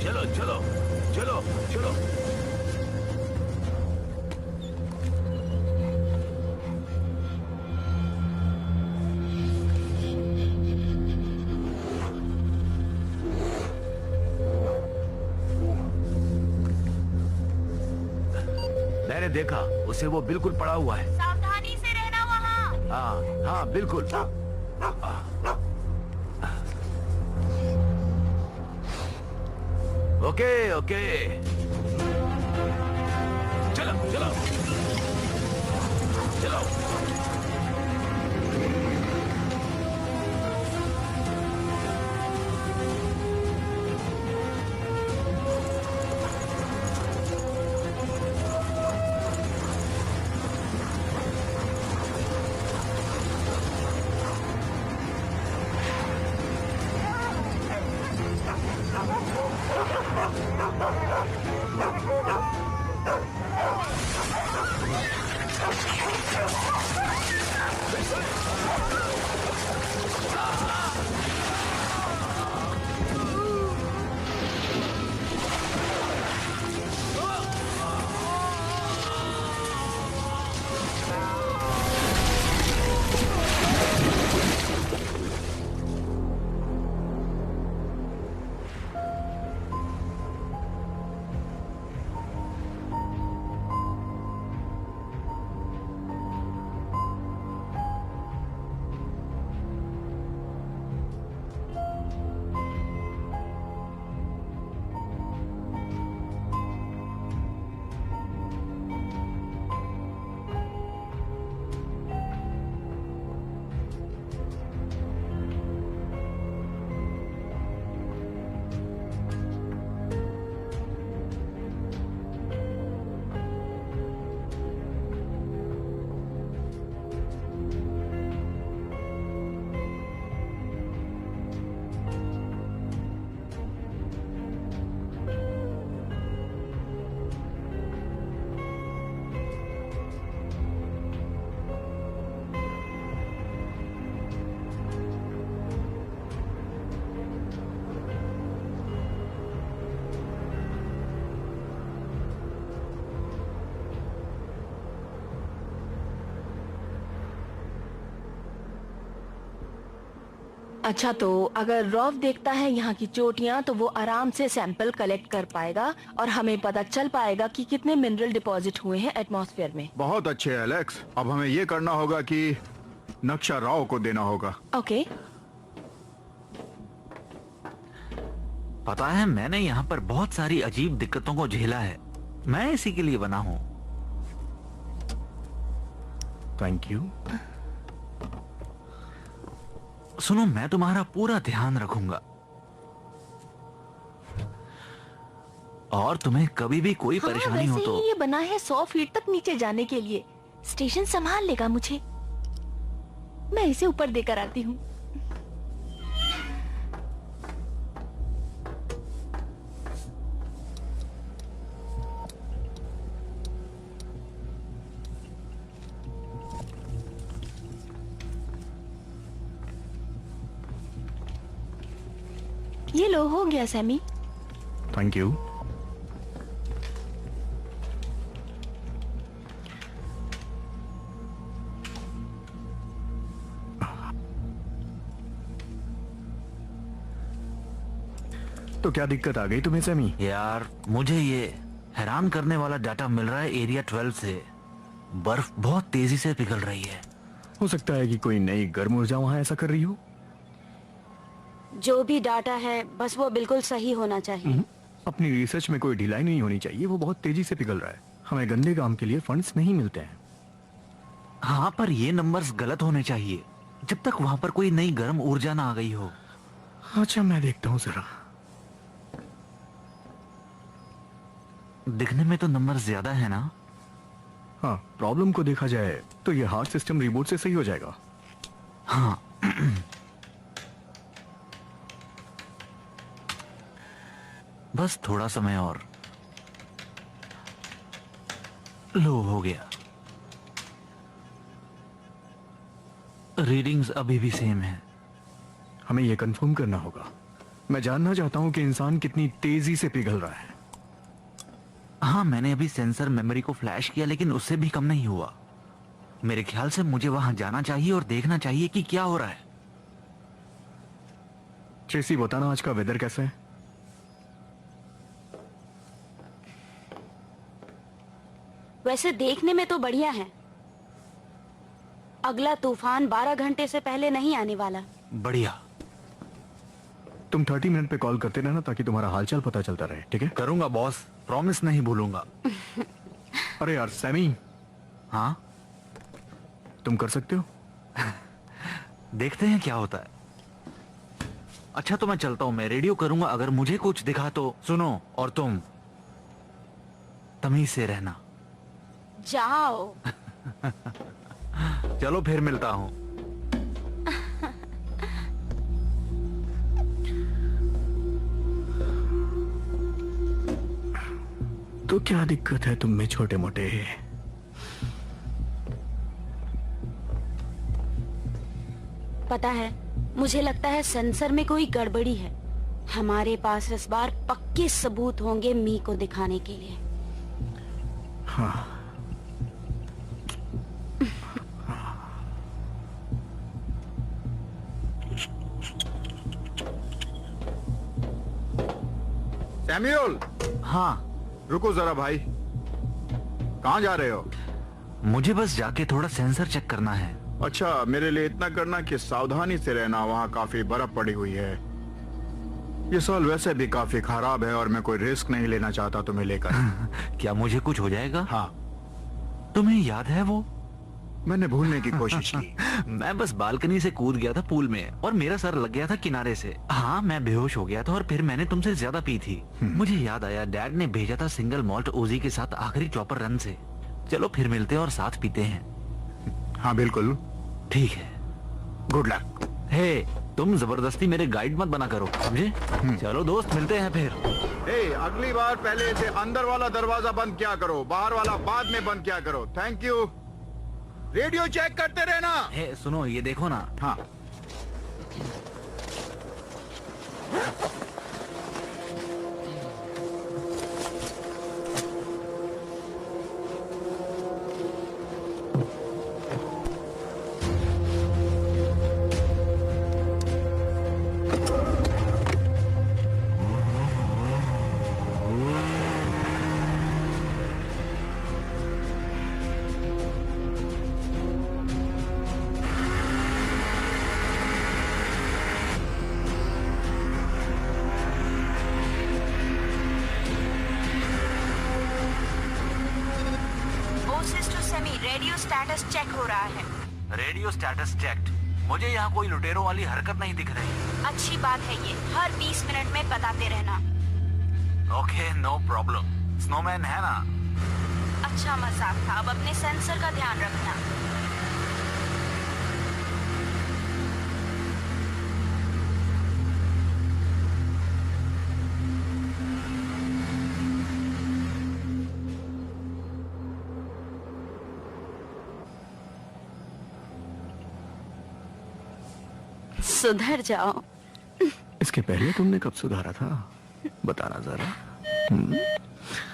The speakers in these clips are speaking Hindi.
चलो चलो चलो चलो। मैंने देखा उसे, वो बिल्कुल पड़ा हुआ है। सावधानी से रहना वहाँ। हाँ हाँ बिल्कुल। ओके ओके, चलो चलो चलो। अच्छा, तो अगर रॉफ देखता है यहाँ की चोटियाँ तो वो आराम से सैंपल कलेक्ट कर पाएगा और हमें पता चल पाएगा कि कितने मिनरल डिपॉजिट हुए हैं एटमॉस्फेयर में। बहुत अच्छे एलेक्स, अब हमें ये करना होगा कि नक्शा राव को देना होगा। ओके। पता है, मैंने यहाँ पर बहुत सारी अजीब दिक्कतों को झेला है। मैं इसी के लिए बना हूँ। Thank you. सुनो, मैं तुम्हारा पूरा ध्यान रखूंगा और तुम्हें कभी भी कोई परेशानी हो तो। ये बना है 100 फीट तक नीचे जाने के लिए। स्टेशन संभाल लेगा मुझे। मैं इसे ऊपर देकर आती हूँ। ये लो, हो गया सैमी। Thank you. तो क्या दिक्कत आ गई तुम्हें सैमी? यार, मुझे ये हैरान करने वाला डाटा मिल रहा है एरिया 12 से। बर्फ बहुत तेजी से पिघल रही है। हो सकता है कि कोई नई गर्म ऊर्जा वहां ऐसा कर रही हो। जो भी डाटा है बस वो बिल्कुल सही होना चाहिए। अपनी रिसर्च में कोई ढिलाई नहीं होनी चाहिए। वो बहुत तेजी से पिघल रहा है। हमें गंदे काम के लिए फंड्स नहीं मिलते हैं। हाँ, पर ये नंबर्स गलत होने चाहिए जब तक वहां पर कोई नई गर्म ऊर्जा ना आ गई हो। अच्छा, मैं देखता हूँ जरा। दिखने में तो नंबर ज्यादा है ना? हाँ, प्रॉब्लम को देखा जाए तो ये हार्ट सिस्टम रिबूट से सही हो जाएगा। हाँ। बस थोड़ा समय और। लो, हो गया। रीडिंग्स अभी भी सेम है। हमें यह कंफर्म करना होगा। मैं जानना चाहता हूँ कि इंसान कितनी तेजी से पिघल रहा है। हाँ, मैंने अभी सेंसर मेमोरी को फ्लैश किया लेकिन उससे भी कम नहीं हुआ। मेरे ख्याल से मुझे वहां जाना चाहिए और देखना चाहिए कि क्या हो रहा है। ट्रेसी, बताना आज का वेदर कैसा है? वैसे देखने में तो बढ़िया है। अगला तूफान 12 घंटे से पहले नहीं आने वाला। बढ़िया। तुम 30 मिनट पे कॉल करते रहना ताकि तुम्हारा हालचाल पता चलता रहे, ठीक है? करूंगा बॉस, प्रॉमिस नहीं भूलूंगा। अरे यार सैमी, हाँ, तुम कर सकते हो? देखते हैं क्या होता है। अच्छा तो मैं चलता हूं, मैं रेडियो करूंगा, अगर मुझे कुछ दिखा तो सुनो, और तुम तमीज से रहना। जाओ। चलो फिर मिलता हूं। तो क्या दिक्कत है तुम में छोटे मोटे? पता है, मुझे लगता है सेंसर में कोई गड़बड़ी है। हमारे पास इस बार पक्के सबूत होंगे मी को दिखाने के लिए। हाँ। सैमुअल, हाँ, रुको जरा भाई। कहाँ जा रहे हो? मुझे बस जाके थोड़ा सेंसर चेक करना है। अच्छा, मेरे लिए इतना करना कि सावधानी से रहना, वहाँ काफी बर्फ पड़ी हुई है। ये साल वैसे भी काफी खराब है और मैं कोई रिस्क नहीं लेना चाहता तुम्हें लेकर। क्या मुझे कुछ हो जाएगा? हाँ, तुम्हें याद है वो? मैंने भूलने की कोशिश की। मैं बस बालकनी से कूद गया था पूल में और मेरा सर लग गया था किनारे से। हाँ, मैं बेहोश हो गया था और फिर मैंने तुमसे ज्यादा पी थी। मुझे याद आया, डैड ने भेजा था सिंगल मॉल्ट ओजी के साथ आखिरी चॉपर रन से। चलो फिर मिलते हैं और साथ पीते हैं। हाँ बिल्कुल, ठीक है। Good luck. हे, तुम जबरदस्ती मेरे गाइड मत बना करो, समझे? चलो दोस्त, मिलते हैं फिर। अगली बार पहले से अंदर वाला दरवाजा बंद किया करो, बाहर वाला बाद में बंद किया करो। Thank you. रेडियो चेक करते रहना। हे सुनो, ये देखो ना। हाँ, रेडियो स्टेटस चेक हो रहा है। Radio status checked. मुझे यहाँ कोई लुटेरों वाली हरकत नहीं दिख रही। अच्छी बात है ये, हर 20 मिनट में बताते रहना। Okay, no problem. स्नोमैन है ना? अच्छा मजाक था, अब अपने सेंसर का ध्यान रखना। सुधर जाओ। इसके पहले तुमने कब सुधारा था? बताना जरा।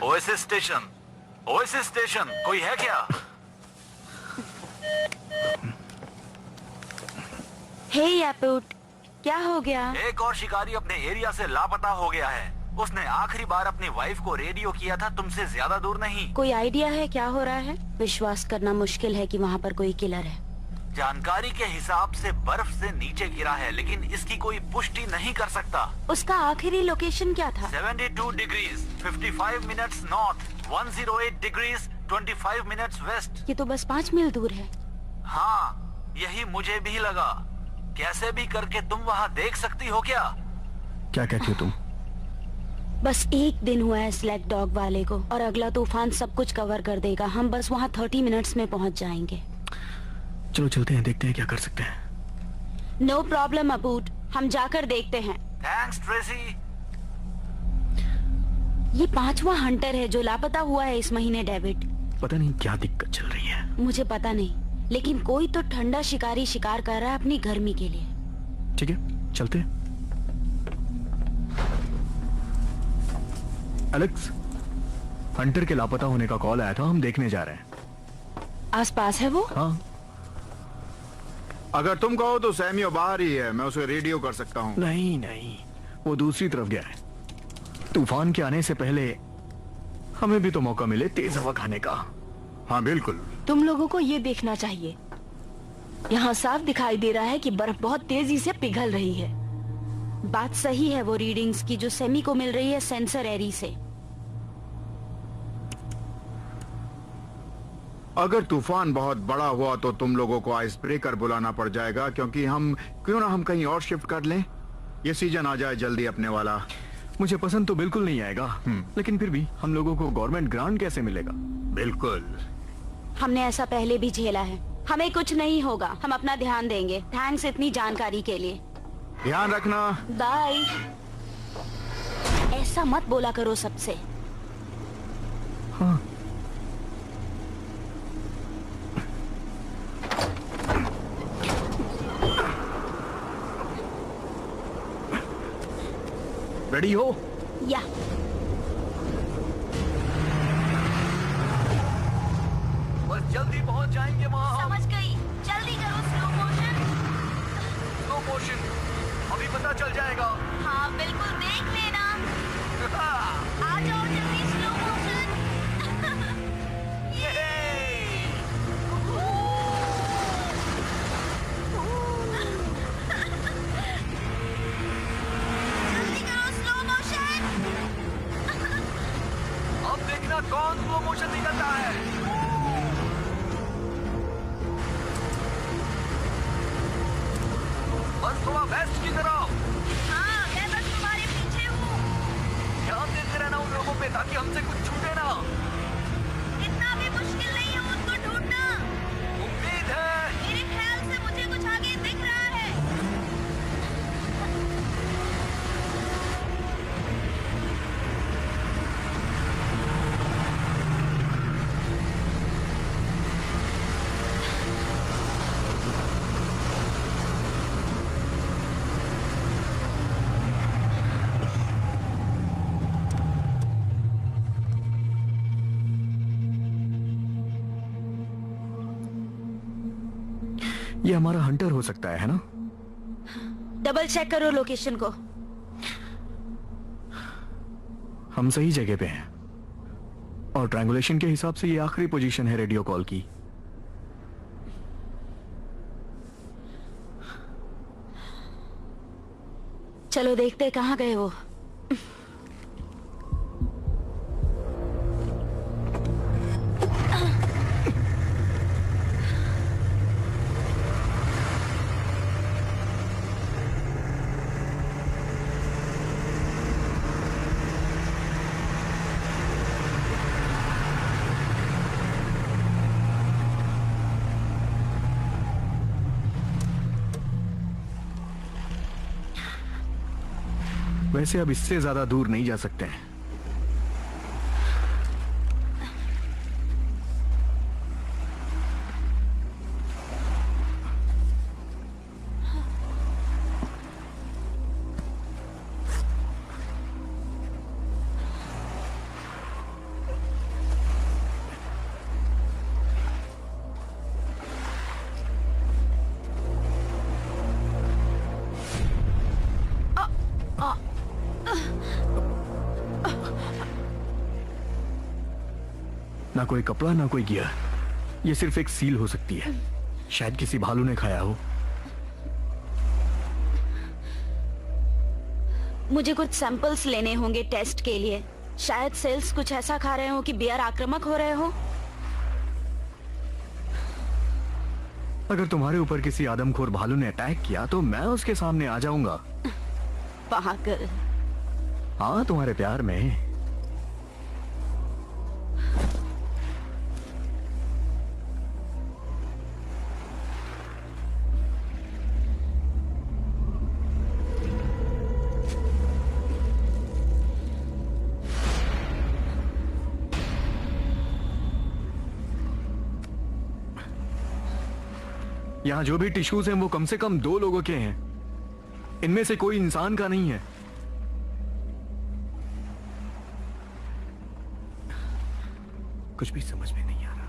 ओएसिस स्टेशन, ओएसिस स्टेशन, कोई है क्या? हे यापूट, क्या हो गया? एक और शिकारी अपने एरिया से लापता हो गया है। उसने आखिरी बार अपनी वाइफ को रेडियो किया था, तुमसे ज्यादा दूर नहीं। कोई आइडिया है क्या हो रहा है? विश्वास करना मुश्किल है कि वहाँ पर कोई किलर है। जानकारी के हिसाब से बर्फ से नीचे गिरा है, लेकिन इसकी कोई पुष्टि नहीं कर सकता। उसका आखिरी लोकेशन क्या था? 72 degrees 55 minutes north, 108 degrees 25 minutes west. ये तो बस 5 मील दूर है। हाँ, यही मुझे भी लगा। कैसे भी करके तुम वहाँ देख सकती हो क्या? क्या कहती हो तुम? बस एक दिन हुआ है स्लैग डॉग वाले को, और अगला तूफान सब कुछ कवर कर देगा। हम बस वहाँ 30 मिनट्स में पहुँच जाएंगे। चलो चलते हैं, देखते हैं क्या कर सकते हैं। नो प्रॉब्लम अबूट, हम जाकर देखते हैं। Thanks Tracy. ये 5वां हंटर है जो लापता हुआ है इस महीने, डेविड। पता नहीं क्या दिक्कत चल रही है। मुझे पता नहीं, लेकिन कोई तो ठंडा शिकारी शिकार कर रहा है अपनी गर्मी के लिए। ठीक है, चलते हैं। एलेक्स, हंटर के लापता होने का कॉल आया था, हम देखने जा रहे हैं। आसपास है वो? हाँ। अगर तुम कहो तो सैमियो बाहर ही है, मैं उसे रेडियो कर सकता हूँ। नहीं नहीं, वो दूसरी तरफ गया है। तूफान के आने से पहले हमें भी तो मौका मिले तेज हवा खाने का। हाँ बिल्कुल। तुम लोगों को ये देखना चाहिए, यहाँ साफ दिखाई दे रहा है कि बर्फ बहुत तेजी से पिघल रही है। बात सही है वो रीडिंग्स की जो सेमी को मिल रही है सेंसर एरी से। अगर तूफान बहुत बड़ा हुआ तो तुम लोगों को आइस ब्रेकर बुलाना पड़ जाएगा, क्योंकि क्यों ना हम कहीं और शिफ्ट कर लें। ये सीजन आ जाए जल्दी अपने वाला। मुझे पसंद तो बिल्कुल नहीं आएगा, लेकिन फिर भी हम लोगों को गवर्नमेंट ग्रांट कैसे मिलेगा? बिल्कुल। हमने ऐसा पहले भी झेला है, हमें कुछ नहीं होगा, हम अपना ध्यान देंगे। थैंक्स इतनी जानकारी के लिए। ध्यान रखना। बाय। ऐसा मत बोला करो सबसे। हाँ। रेडी हो? या बस जल्दी पहुंच जाएंगे वहाँ। समझ गई, जल्दी करो। Slow motion. स्लो मोशन अभी पता चल जाएगा। हाँ बिल्कुल, देख लेना। आ जाओ जल्दी, स्लो मोशन। जल्दी करो, स्लो मोशन। अब देखना कौन स्लो मोशन निकलता है। बस थोड़ा वेस्ट की तरफ। हाँ, मैं बस तुम्हारे पीछे हूँ। ध्यान देते रहना उन लोगों पे ताकि हमसे कुछ छूटे ना। इतना भी मुश्किल नहीं है उनको ढूंढना। उम्मीद है। मेरे ख्याल से मुझे कुछ आगे दिख रहा है। ये हमारा हंटर हो सकता है ना? डबल चेक करो लोकेशन को। हम सही जगह पे हैं और ट्रायंगुलेशन के हिसाब से ये आखिरी पोजीशन है रेडियो कॉल की। चलो देखते कहाँ गए वो। वैसे अब इससे ज्यादा दूर नहीं जा सकते हैं। ना कोई कपड़ा ना कोई गियर, ये सिर्फ एक सील हो सकती है। शायद किसी भालू ने खाया हो। मुझे कुछ सैंपल्स लेने होंगे टेस्ट के लिए। शायद सेल्स कुछ ऐसा खा रहे हो कि बियर आक्रामक हो रहे हो। अगर तुम्हारे ऊपर किसी आदमखोर भालू ने अटैक किया तो मैं उसके सामने आ जाऊंगा। पागल। हाँ, तुम्हारे प्यार में। यहाँ जो भी टिश्यूज हैं वो कम से कम 2 लोगों के हैं। इनमें से कोई इंसान का नहीं है। कुछ भी समझ में नहीं आ रहा।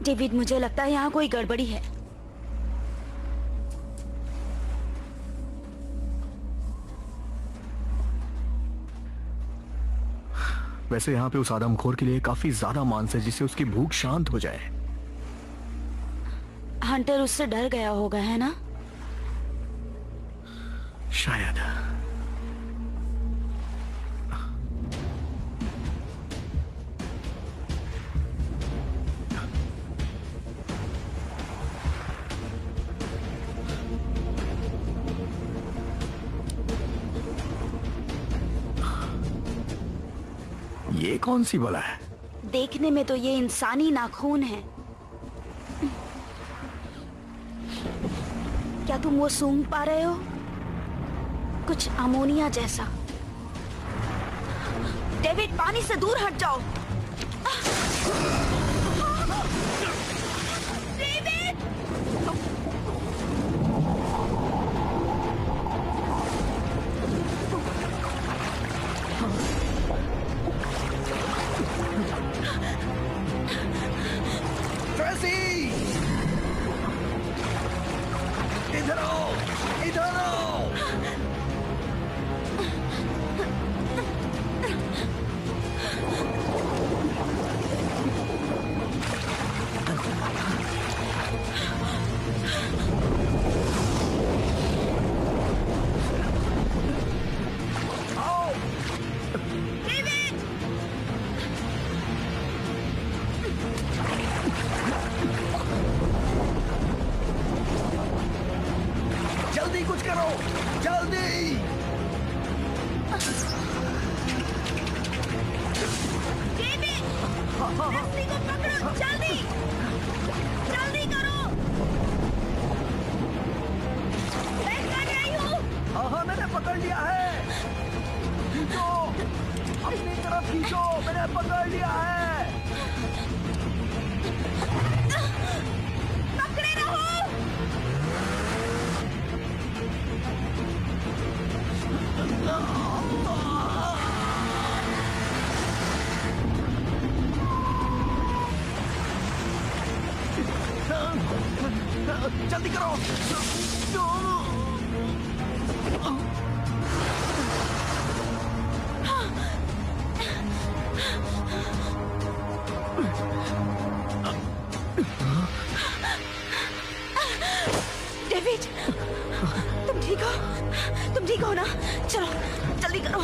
डेविड, मुझे लगता है यहाँ कोई गड़बड़ी है। वैसे यहाँ पे उस आदमखोर के लिए काफी ज्यादा मांस है जिससे उसकी भूख शांत हो जाए। हंटर उससे डर गया होगा, है ना? शायद। ये कौन सी बला है? देखने में तो ये इंसानी नाखून है। क्या तुम वो सूंघ पा रहे हो? कुछ अमोनिया जैसा। डेविड, पानी से दूर हट जाओ। डेविड! इधर आओ, इधर आओ। जल्दी कुछ करो, जल्दी। डेविड! रस्सी को पकड़ो, जल्दी! जल्दी करो! मैं कर रही हूँ। हाँ, मैंने पकड़ लिया है। खींचो, अपनी तरफ खींचो, मैंने पकड़ लिया है। पकड़े रहो। जल्दी करो। डेविड, तुम ठीक हो? तुम ठीक हो ना? चलो, जल्दी करो।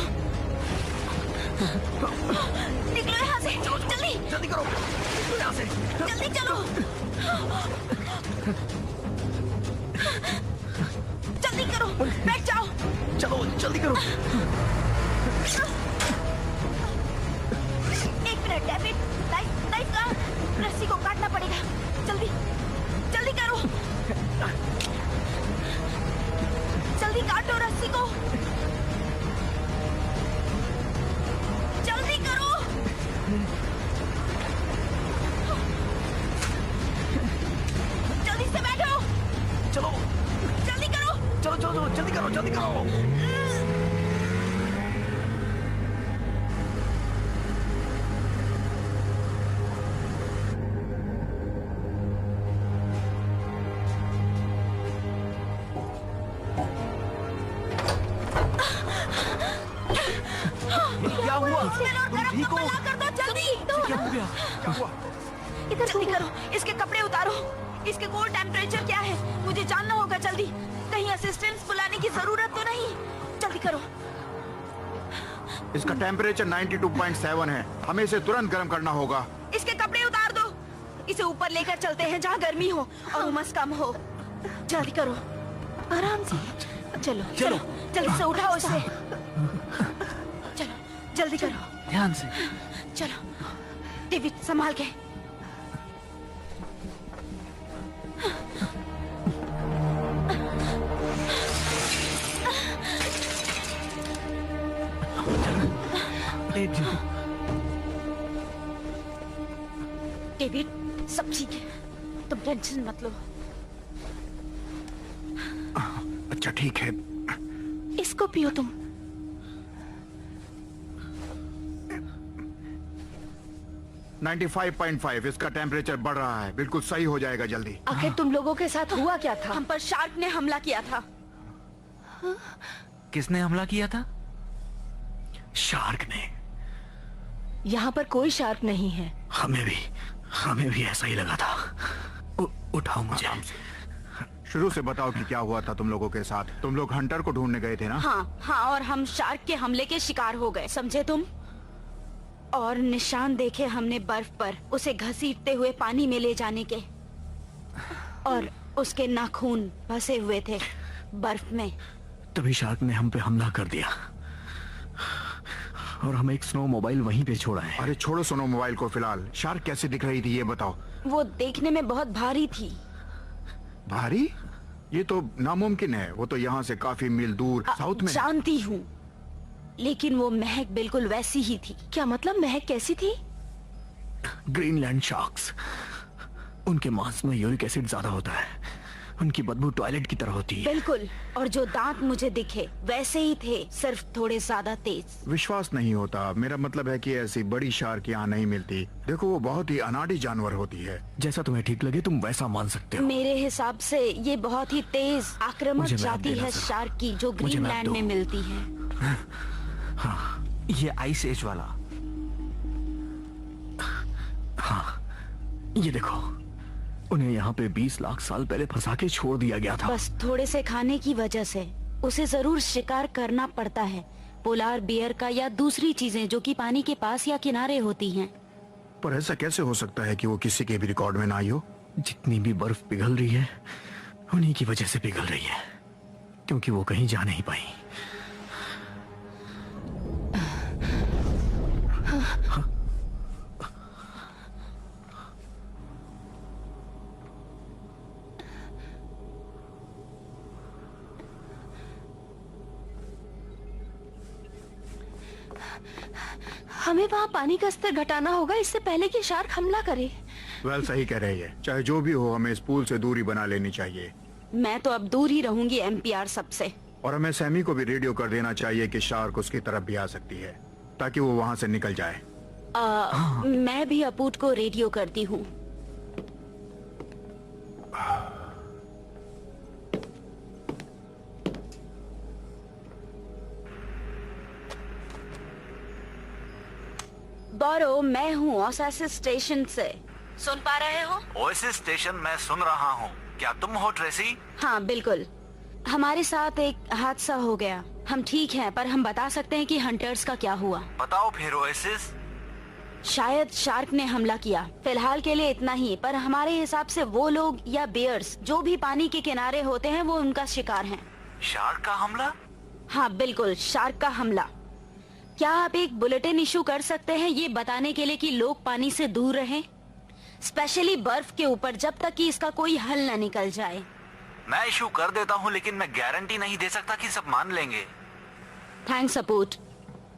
निकलो यहाँ से, जल्दी! जल्दी करो, यहाँ से। जल्दी चलो! जल्दी करो, बैठ जाओ। चलो, जल्दी करो। एक मिनट, डेविड, लाइफ का रस्सी को काटना पड़ेगा। जल्दी, जल्दी करो। जल्दी काटो रस्सी को। जल्दी करो। जल्दी से बैठो। चलो, जल्दी करो। चलो, चलो, जल्दी करो, जल्दी करो। क्या हुआ? ठीक हो? कर दो, जल्दी। क्या हो गया? क्या हुआ? इधर जल्दी करो, इसके कपड़े उतारो। इसके कोर टेम्परेचर क्या है मुझे जानना होगा, जल्दी। कहीं असिस्टेंस बुलाने की जरूरत तो नहीं? जल्दी करो। इसका टेम्परेचर 92.7 है। हमें इसे तुरंत गर्म करना होगा। इसके कपड़े उतार दो। इसे ऊपर लेकर चलते हैं जहाँ गर्मी हो और उमस कम हो। जल्दी करो, आराम से। चलो चलो, जल्दी से उठाओ इसे। चलो, जल्दी करो। ध्यान से। चलो, डेविड संभाल के। डेविड, सब ठीक है, तुम टेंशन मत लो। अच्छा, ठीक है। इस को पियो तुम। 95.5 इसका टेम्परेचर बढ़ रहा है, बिल्कुल सही हो जाएगा जल्दी। आखिर तुम लोगों के साथ हुआ क्या था? हम पर शार्क ने हमला किया था। किसने हमला किया था? शार्क ने। यहाँ पर कोई शार्क नहीं है। हमें भी ऐसा ही लगा था। उठाओ मुझे। शुरू से बताओ कि क्या हुआ था तुम लोगों के साथ। तुम लोग हंटर को ढूंढने गए थे ना? हाँ, और हम शार्क के हमले के शिकार हो गए, समझे तुम? और निशान देखे हमने बर्फ पर, उसे घसीटते हुए पानी में ले जाने के। और उसके नाखून फंसे हुए थे बर्फ में। तभी शार्क ने हम पे हमला कर दिया और हमें एक स्नो मोबाइल वहीं पे छोड़ा है। अरे छोड़ो सुनो मोबाइल को फिलहाल। शार्क कैसी दिख रही थी ये बताओ। वो देखने में बहुत भारी थी। भारी? ये तो नामुमकिन है, वो तो यहाँ से काफी मील दूर साउथ में है। जानती हूँ, लेकिन वो महक बिल्कुल वैसी ही थी। क्या मतलब? महक कैसी थी? ग्रीनलैंड शार्क्स, उनके मांस में यूरिक एसिड ज्यादा होता है, उनकी बदबू टॉयलेट की तरह होती है। बिल्कुल, और जो दांत मुझे दिखे वैसे ही थे, सिर्फ थोड़े ज्यादा तेज। विश्वास नहीं होता। मेरा मतलब है कि ऐसी बड़ी शार्क यहाँ नहीं मिलती। देखो वो बहुत ही अनाड़ी जानवर होती है। जैसा तुम्हें ठीक लगे तुम वैसा मान सकते हो। मेरे हिसाब से ये बहुत ही तेज आक्रामक मुझे मैप जाति देना है जरा। शार्क की, जो मुझे मैप ग्रीनलैंड दो। में मिलती है। ये आइस एज वाला। ये देखो, उन्हें यहाँ पे 20 लाख साल पहले फंसा के छोड़ दिया गया था। बस थोड़े से खाने की वजह से उसे जरूर शिकार करना पड़ता है, पोलार बियर का या दूसरी चीजें जो कि पानी के पास या किनारे होती हैं। पर ऐसा कैसे हो सकता है कि वो किसी के भी रिकॉर्ड में ना आई हो? जितनी भी बर्फ पिघल रही है उन्हीं की वजह से पिघल रही है, क्योंकि वो कहीं जा नहीं पाई। हमें वहाँ पानी का स्तर घटाना होगा इससे पहले कि शार्क हमला करे। वेल सही कह रही है। चाहे जो भी हो, हमें इस पूल से दूरी बना लेनी चाहिए। मैं तो अब दूर ही रहूंगी एमपीआर सबसे। और हमें सैमी को भी रेडियो कर देना चाहिए कि शार्क उसकी तरफ भी आ सकती है, ताकि वो वहाँ से निकल जाए। मैं भी अपूट को रेडियो करती हूँ। बोरो, मैं हूँ ओसासिस स्टेशन से। सुन पा रहे हो? ओएसिस स्टेशन में सुन रहा हूँ। क्या तुम हो ट्रेसी? हाँ बिल्कुल। हमारे साथ एक हादसा हो गया। हम ठीक हैं, पर हम बता सकते हैं कि हंटर्स का क्या हुआ। बताओ फिर ओएसिस। शायद शार्क ने हमला किया। फिलहाल के लिए इतना ही, पर हमारे हिसाब से वो लोग या बियर्स जो भी पानी के किनारे होते हैं वो उनका शिकार हैं। शार्क का हमला? हाँ बिल्कुल, शार्क का हमला। क्या आप एक बुलेटिन इशू कर सकते हैं ये बताने के लिए कि लोग पानी से दूर रहें, स्पेशली बर्फ के ऊपर, जब तक कि इसका कोई हल न निकल जाए। मैं इशू कर देता हूँ, लेकिन मैं गारंटी नहीं दे सकता कि सब मान लेंगे। थैंक्स अपूट।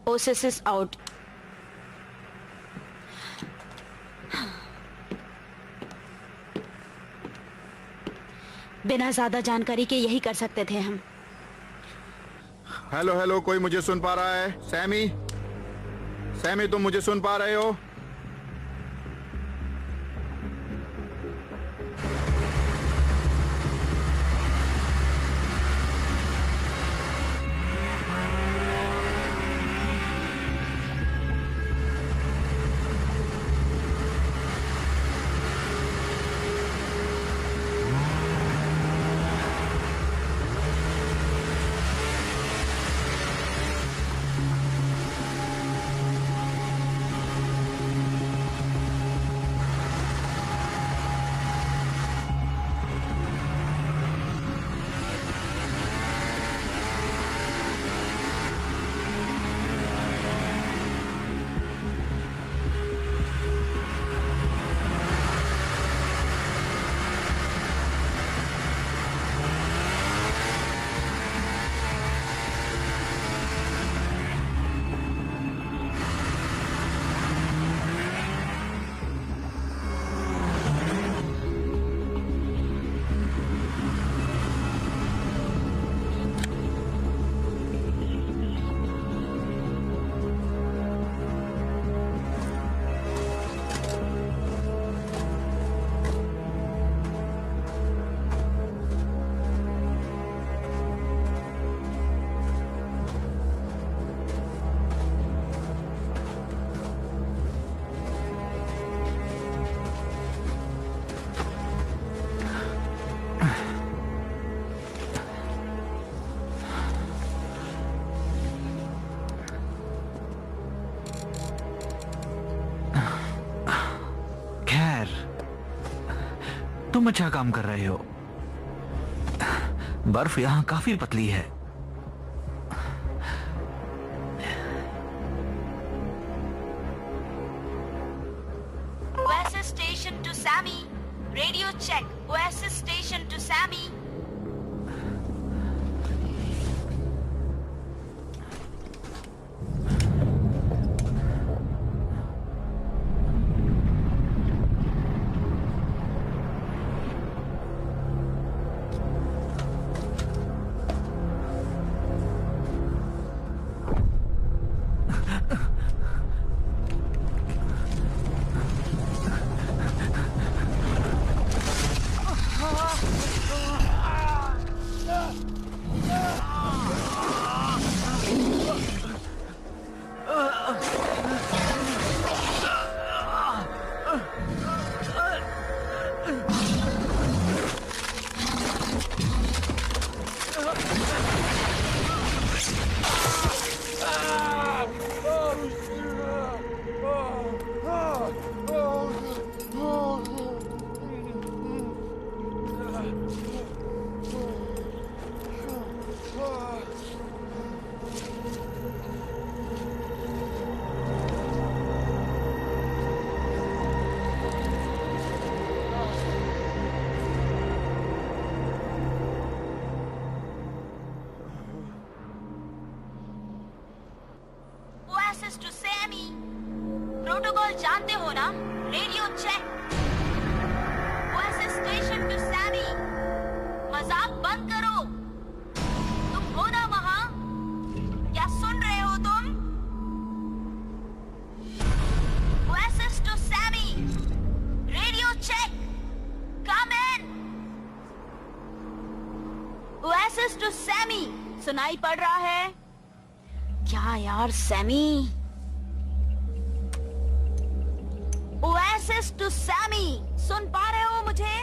ओसिस आउट। बिना ज्यादा जानकारी के यही कर सकते थे हम। हेलो हेलो, कोई मुझे सुन पा रहा है? सैमी, सैमी तुम मुझे सुन पा रहे हो? तुम अच्छा काम कर रहे हो। बर्फ यहाँ काफी पतली है। Oasis station to Sammy. Radio check. Oasis station to Sammy. Oasis to Sammy. Protocol जानते हो ना? Radio check. Oasis station to Sammy. मजाक बंद करो। तुम हो ना वहाँ? क्या सुन रहे हो तुम? Oasis to Sammy. Radio check. Come in. Oasis to Sammy. सुनाई पड़ रहा है? क्या यार सैमी? Oasis to Sammy. सुन पा रहे हो मुझे?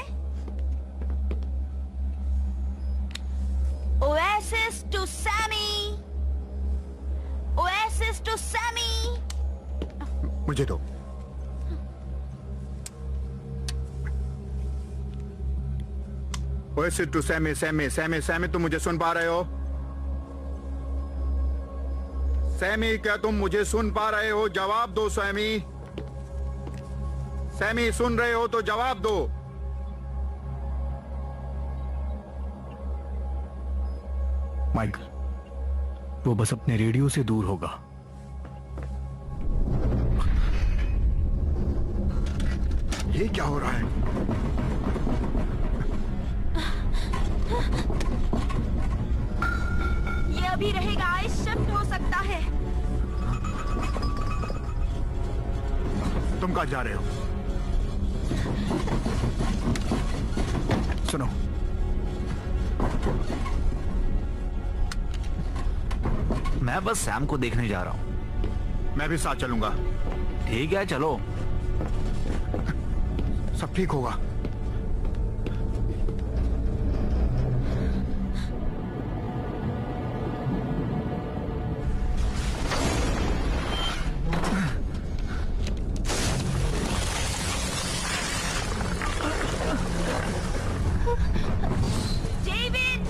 Oasis to Sammy. Oasis to Sammy. मुझे दो। Oasis to Sammy, Sammy, Sammy, Sammy, तुम मुझे सुन पा रहे हो? सैमी, क्या तुम मुझे सुन पा रहे हो? जवाब दो सैमी। सैमी, सुन रहे हो तो जवाब दो। माइकल, वो बस अपने रेडियो से दूर होगा। ये क्या हो रहा है? ये अभी रहेगा, शिफ्ट हो सकता है। तुम कहाँ जा रहे हो? सुनो, मैं बस सैम को देखने जा रहा हूँ। मैं भी साथ चलूंगा। ठीक है, चलो। सब ठीक होगा। डेविड!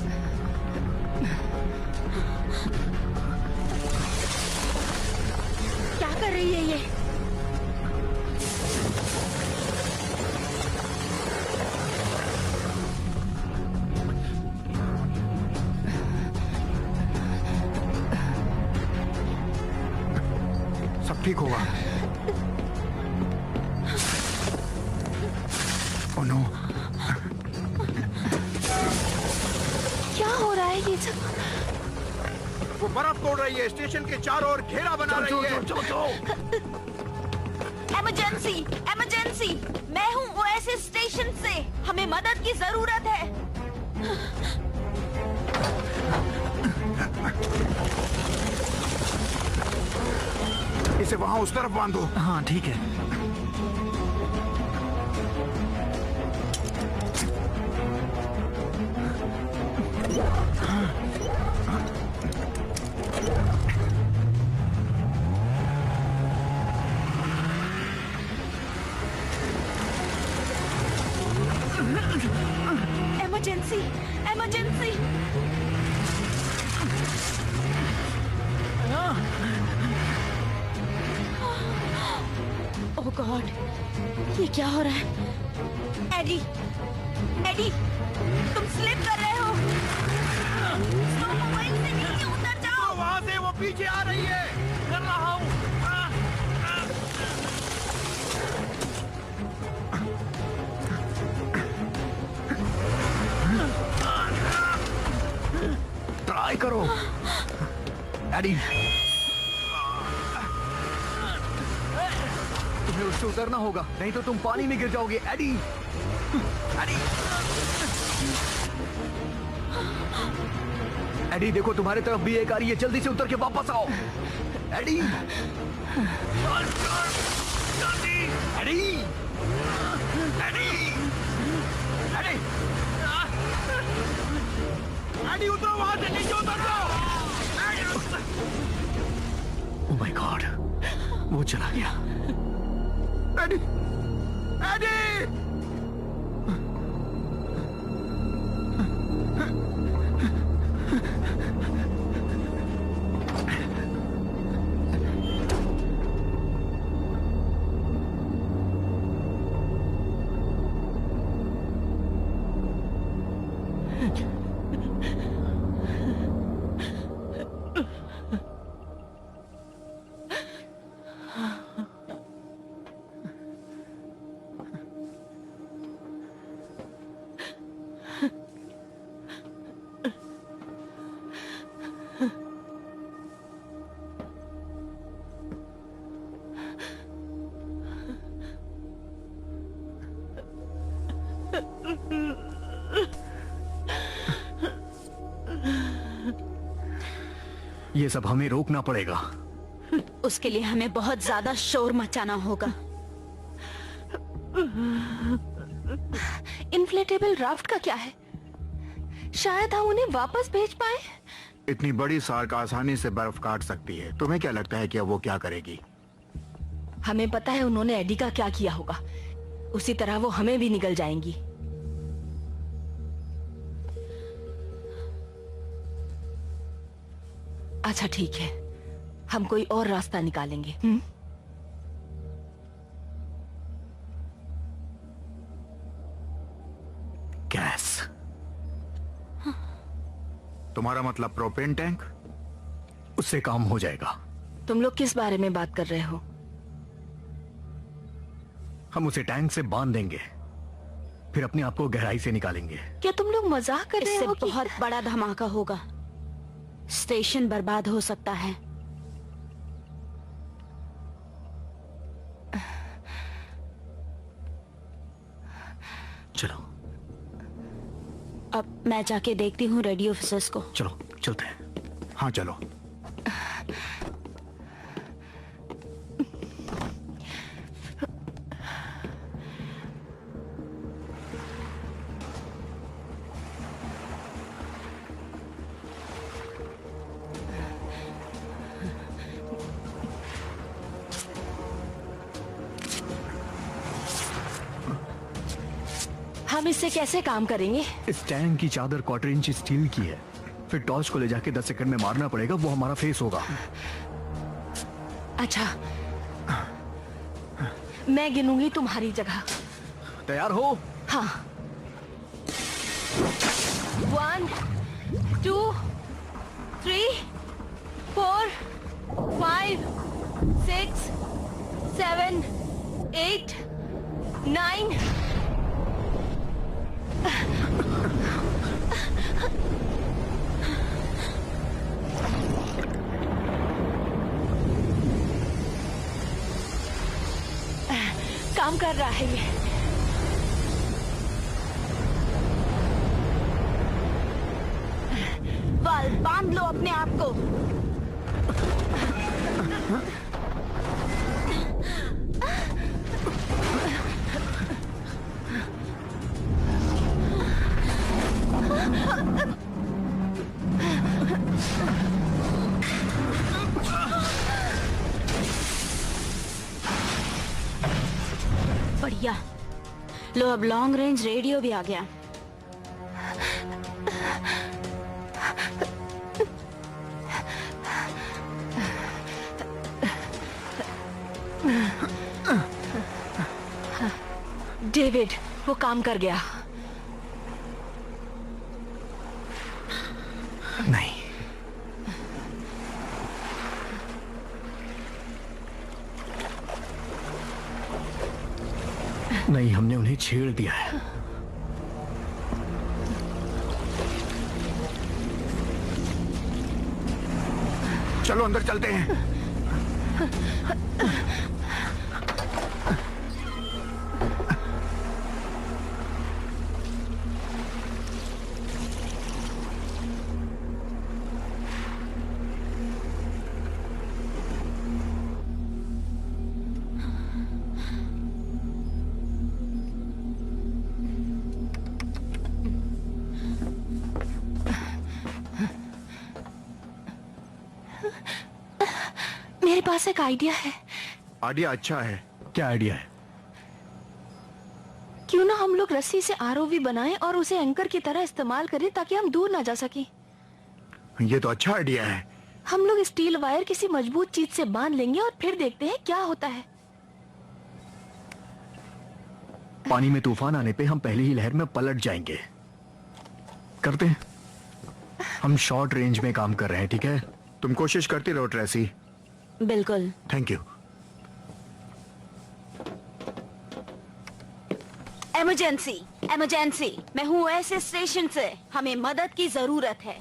क्या कर रही है ये? सब ठीक होगा। Oh no. क्या हो रहा है ये सब? वो बर्फ तोड़ रही है, स्टेशन के चारों ओर घेरा बना रही है। इमरजेंसी! इमरजेंसी! मैं हूँ ओएसिस स्टेशन से। हमें मदद की जरूरत है। इसे वहां उस तरफ बांधो। हाँ, ठीक है। ये क्या हो रहा है? एडी, एडी, तुम स्लिप कर रहे हो। तुम मोबाइल से नीचे उतर जाओ। वहाँ से वो पीछे आ रही है। कर रहा हूँ। ट्राई करो एडी। तुम्हें उससे उतरना होगा, नहीं तो तुम पानी में गिर जाओगे एडी। एडी, एडी देखो तुम्हारे तरफ भी एक आ रही है, जल्दी से उतर के वापस आओ एडी। जल्दी। एडी, एडी, एडी, एडी उतरो, वहाँ से नीचे उतर जाओ। ओह माय गॉड, वो चला गया। एडी, एडी, ये सब हमें रोकना पड़ेगा। उसके लिए हमें बहुत ज्यादा शोर मचाना होगा। इन्फ्लेटेबल राफ्ट का क्या है? शायद हम उन्हें वापस भेज पाए। इतनी बड़ी शार्क आसानी से बर्फ काट सकती है। तुम्हें क्या लगता है कि अब वो क्या करेगी? हमें पता है उन्होंने एडी का क्या किया होगा, उसी तरह वो हमें भी निगल जाएंगी। अच्छा ठीक है, हम कोई और रास्ता निकालेंगे। गैस। तुम्हारा मतलब प्रोपेन टैंक? उससे काम हो जाएगा। तुम लोग किस बारे में बात कर रहे हो? हम उसे टैंक से बांध देंगे, फिर अपने आप को गहराई से निकालेंगे। क्या तुम लोग मजाक कर रहे इससे हो? बहुत बड़ा धमाका होगा। स्टेशन बर्बाद हो सकता है। चलो अब मैं जाके देखती हूँ रेडियो ऑफिसर्स को। चलो चलते हैं। हाँ चलो। हम इससे कैसे काम करेंगे? इस टैंक की चादर 1/4 इंच स्टील की है, फिर टॉर्च को ले जाके 10 सेकंड में मारना पड़ेगा, वो हमारा फेस होगा। अच्छा, मैं गिनूंगी तुम्हारी जगह। तैयार हो? हाँ। 1 2 3 4 5 6 7 8 9। काम कर रहा है ये। वाल बांध लो अपने आप को। बढ़िया। लो अब लॉन्ग रेंज रेडियो भी आ गया। डेविड, वो काम कर गया। नहीं, नहीं, हमने उन्हें छेड़ दिया है। चलो अंदर चलते हैं। मेरे पास एक आइडिया है। आइडिया अच्छा है। क्या आइडिया है? क्यों ना हम लोग रस्सी से आरओवी बनाएं और उसे एंकर की तरह इस्तेमाल करें ताकि हम दूर ना जा सकें। ये तो अच्छा आइडिया है। हम लोग स्टील वायर किसी मजबूत चीज से बांध लेंगे और फिर देखते हैं क्या होता है। पानी में तूफान आने पे हम पहली ही लहर में पलट जाएंगे। करते हैं। हम शॉर्ट रेंज में काम कर रहे हैं, ठीक है? तुम कोशिश करती रहो ट्रेसी। बिल्कुल। Thank you. इमरजेंसी, इमरजेंसी, मैं हूँ ऐसे स्टेशन से, हमें मदद की जरूरत है।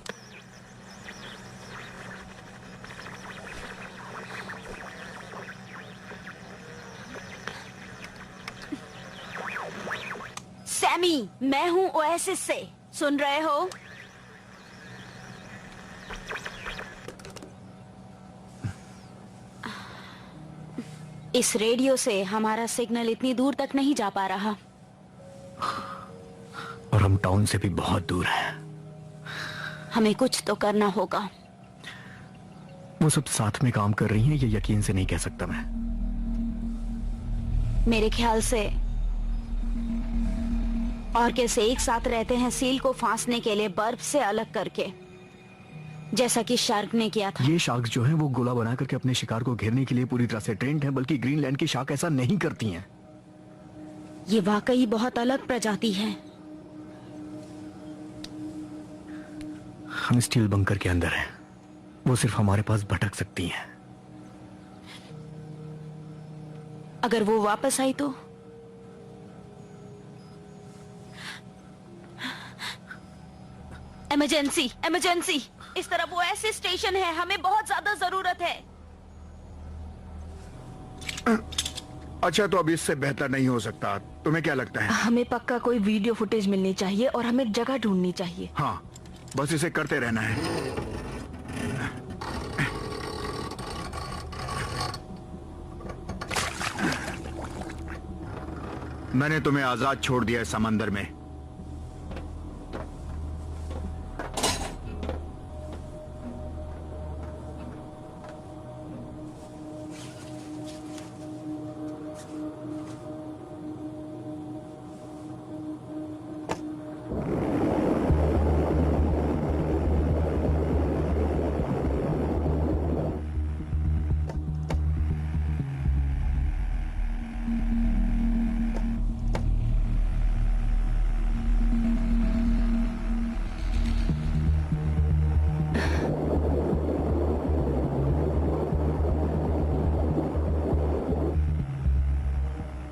सैमी, मैं हूँ ओएसिस से, सुन रहे हो? इस रेडियो से हमारा सिग्नल इतनी दूर तक नहीं जा पा रहा। और हम टाउन से भी बहुत दूर हैं। हमें कुछ तो करना होगा। वो सब साथ में काम कर रही हैं, ये यकीन से नहीं कह सकता मैं। मेरे ख्याल से और कैसे एक साथ रहते हैं सील को फांसने के लिए बर्फ से अलग करके, जैसा कि शार्क ने किया था। ये शार्क जो हैं वो गोला बना करके अपने शिकार को घेरने के लिए पूरी तरह से ट्रेंड हैं, बल्कि ग्रीनलैंड की शार्क ऐसा नहीं करती हैं। ये वाकई बहुत अलग प्रजाति है। हम स्टील बंकर के अंदर हैं। वो सिर्फ हमारे पास भटक सकती हैं। अगर वो वापस आई तो? इमरजेंसी, इमरजेंसी, इस तरफ वो ऐसे स्टेशन है, हमें बहुत ज्यादा जरूरत है। अच्छा, तो अब इससे बेहतर नहीं हो सकता। तुम्हें क्या लगता है? हमें पक्का कोई वीडियो फुटेज मिलनी चाहिए और हमें जगह ढूंढनी चाहिए। हाँ, बस इसे करते रहना है। मैंने तुम्हें आजाद छोड़ दिया है समंदर में।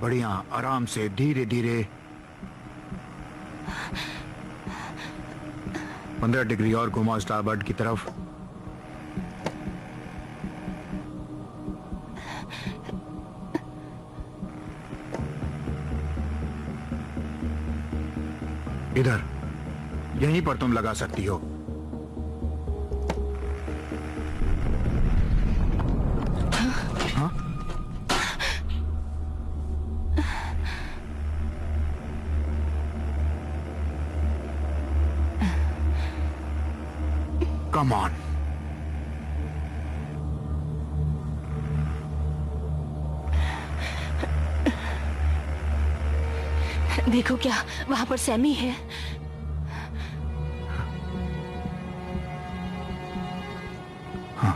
बढ़िया, आराम से, धीरे धीरे। 15 डिग्री और घुमाओ स्टारबर्ड की तरफ। इधर, यहीं पर तुम लगा सकती हो। Come on. देखो क्या वहां पर सैमी है। हाँ।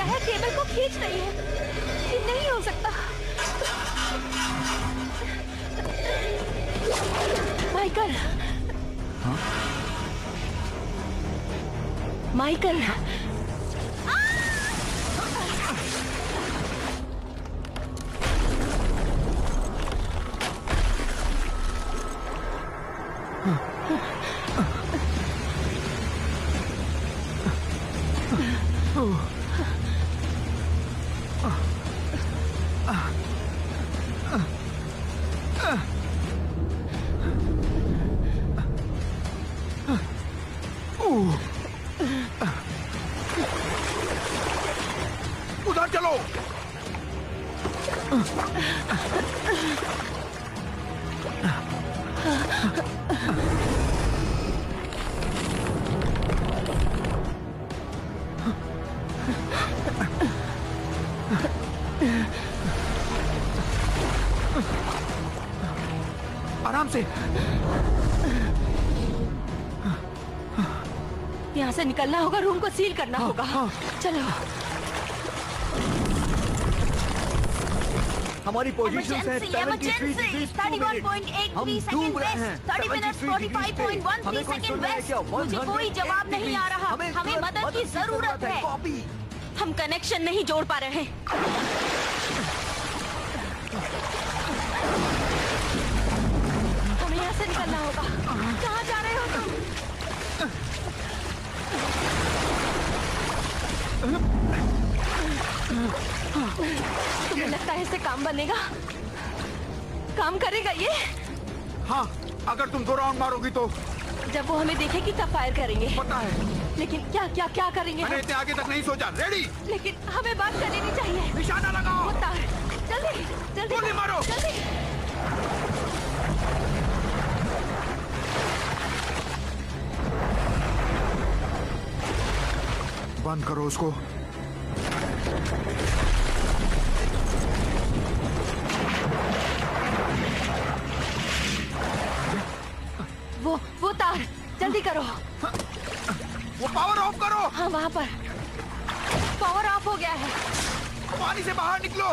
गया है, केबल को खींच रही है। ये नहीं हो सकता। माइकल, माइकल, उधर चलो। आराम से। यहाँ से निकलना होगा, रूम को सील करना होगा। चलो। हमारी पोजीशन है Emergency, 73 emergency, degrees 2 minutes। 31.83 हम seconds डूब रहे हैं। west, 30 minutes 73 degrees 45.13 हमें कोई seconds सुन रहा है west। क्या? मुझे कोई 108 जवाब नहीं आ रहा। हमें मदद की जरूरत है। कॉपी। हम कनेक्शन नहीं जोड़ पा रहे हैं। हमें यहाँ से निकलना होगा। कहाँ जा रहे हो तुम? मुझे लगता है इससे काम बनेगा। काम करेगा ये। हाँ, अगर तुम 2 राउंड मारोगी तो। जब वो हमें देखेगी तब फायर करेंगे। पता है, लेकिन क्या क्या क्या करेंगे मैंने हम? इतने आगे तक नहीं सोचा। रेडी, लेकिन हमें बात कर लेनी चाहिए। निशाना लगाओ। वो तार, जल्दी जल्दी गोली मारो। जल्दी। बंद करो उसको। वो तार, जल्दी करो। वो पावर ऑफ करो। हाँ, वहाँ पर पावर ऑफ हो गया है। पानी से बाहर निकलो।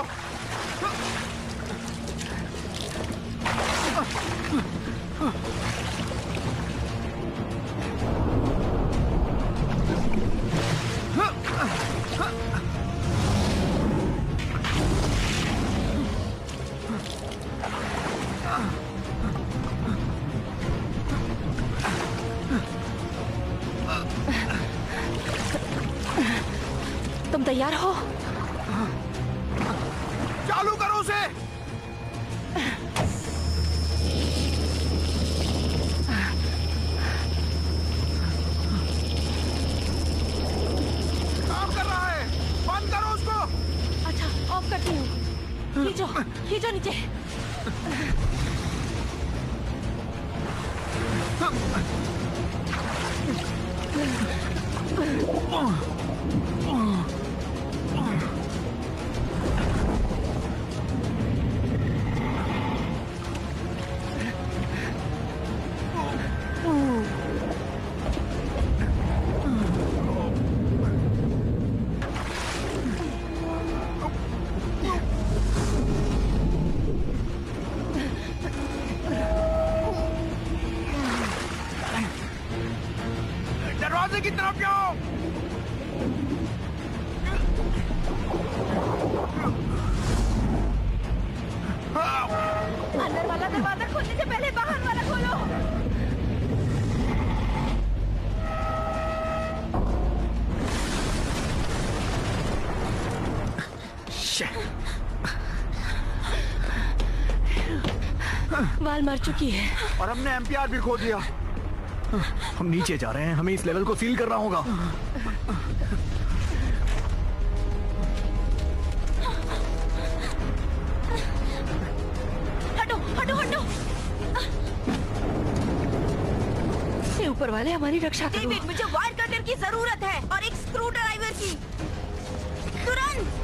तुम तैयार हो? चालू करो उसे। काम कर रहा है, बंद करो उसको। अच्छा, ऑफ करती हूँ। खींचो खींचो नीचे। दरवाजे की तरफ जाओ। अंदर वाला दरवाजा खोलने से पहले बाहर वाला खोलो। वाल मर चुकी है। और हमने एम्पियर भी खो दिया। हम नीचे जा रहे हैं, हमें इस लेवल को सील करना होगा। हटो हटो हटो। ये ऊपर वाले हमारी रक्षा करो। डेविड, मुझे वायर कटर की जरूरत है और एक स्क्रू ड्राइवर की। तुरंत।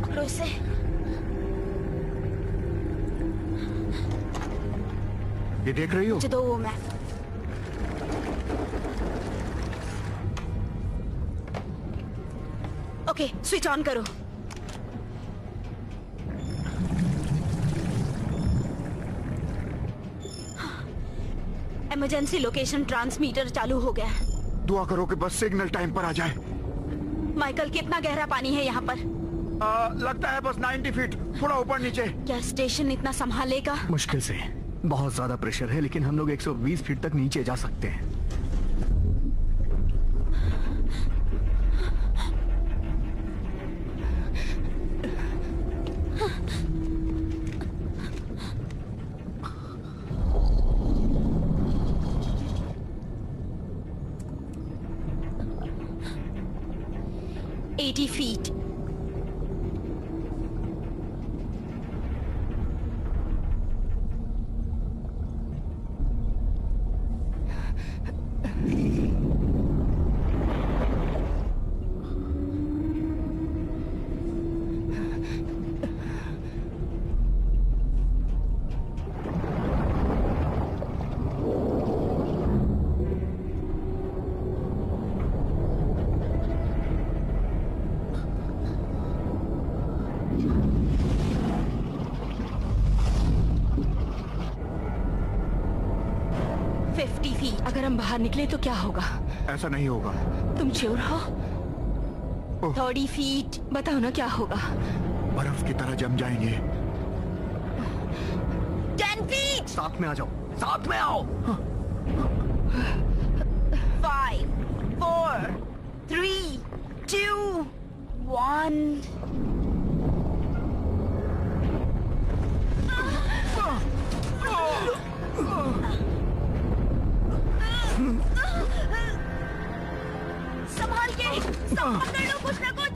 पकड़ो इसे। ये देख रही हो? मुझे दो वो मैप। ओके, स्विच ऑन करो। इमरजेंसी लोकेशन ट्रांसमीटर चालू हो गया है। दुआ करो कि बस सिग्नल टाइम पर आ जाए। माइकल, कितना गहरा पानी है यहाँ पर? लगता है बस 90 फीट, थोड़ा ऊपर नीचे। क्या स्टेशन इतना संभालेगा? मुश्किल से। बहुत ज्यादा प्रेशर है, लेकिन हम लोग 120 फीट तक नीचे जा सकते हैं। feet. अगर हम बाहर निकले तो क्या होगा? ऐसा नहीं होगा। तुम श्योर हो? 30 feet। बताओ ना क्या होगा? बर्फ की तरह जम जाएंगे। 10 feet। साथ में आ जाओ, साथ में आओ। 5, 4, 3, 2, 1। संभाल के, सब पकड़ लो कुछ ना कुछ।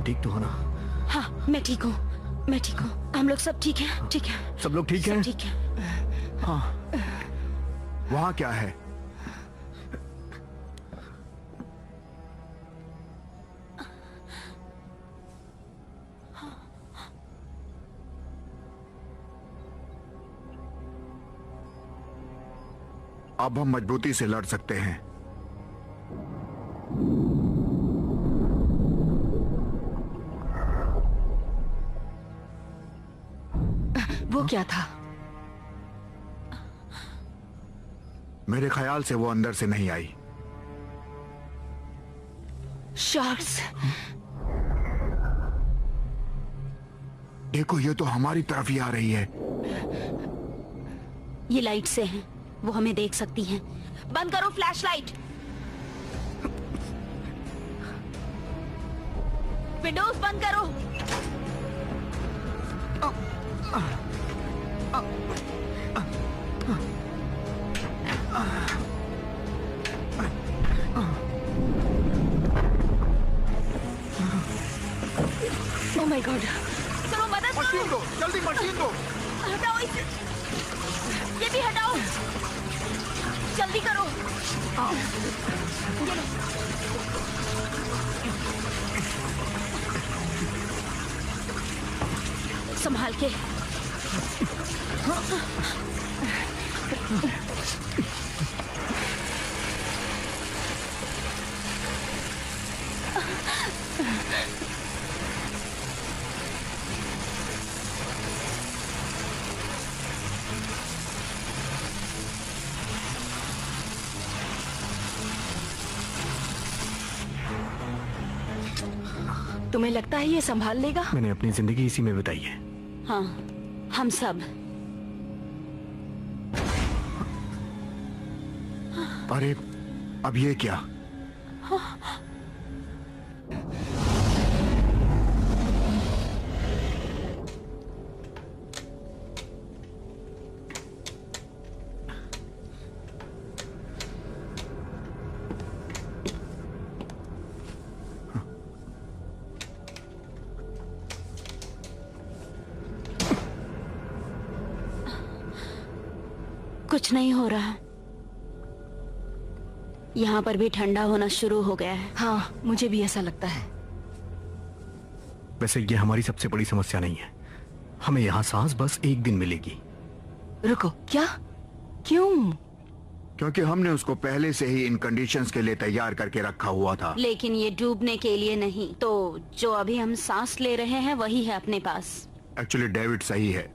ठीक तो हो ना? हाँ, मैं ठीक हूँ, मैं ठीक हूँ। हम लोग सब ठीक हैं? ठीक है, सब लोग ठीक हैं? ठीक है। हाँ। वहाँ क्या है? अब हम मजबूती से लड़ सकते हैं। वो क्या था? मेरे ख्याल से वो अंदर से नहीं आई। शार्क्स। देखो, ये तो हमारी तरफ ही आ रही है। ये लाइट से हैं, वो हमें देख सकती हैं। बंद करो फ्लैशलाइट। विंडोज बंद करो। Oh my God. चलो मदद करो। मशीन दो, जल्दी मशीन दो। हटाओ इसे। ये भी हटाओ। जल्दी करो। ये लो। संभाल के। तुम्हें लगता है ये संभाल लेगा? मैंने अपनी जिंदगी इसी में बिताई है। हाँ, हम सब। अरे अब ये क्या? कुछ नहीं हो रहा। यहाँ पर भी ठंडा होना शुरू हो गया है। हाँ, मुझे भी ऐसा लगता है। वैसे ये हमारी सबसे बड़ी समस्या नहीं है। हमें यहाँ सांस बस एक दिन मिलेगी। रुको, क्या? क्यों? क्योंकि हमने उसको पहले से ही इन कंडीशंस के लिए तैयार करके रखा हुआ था। लेकिन ये डूबने के लिए नहीं। तो जो अभी हम सांस ले रहे हैं वही है अपने पास। एक्चुअली डेविड सही है,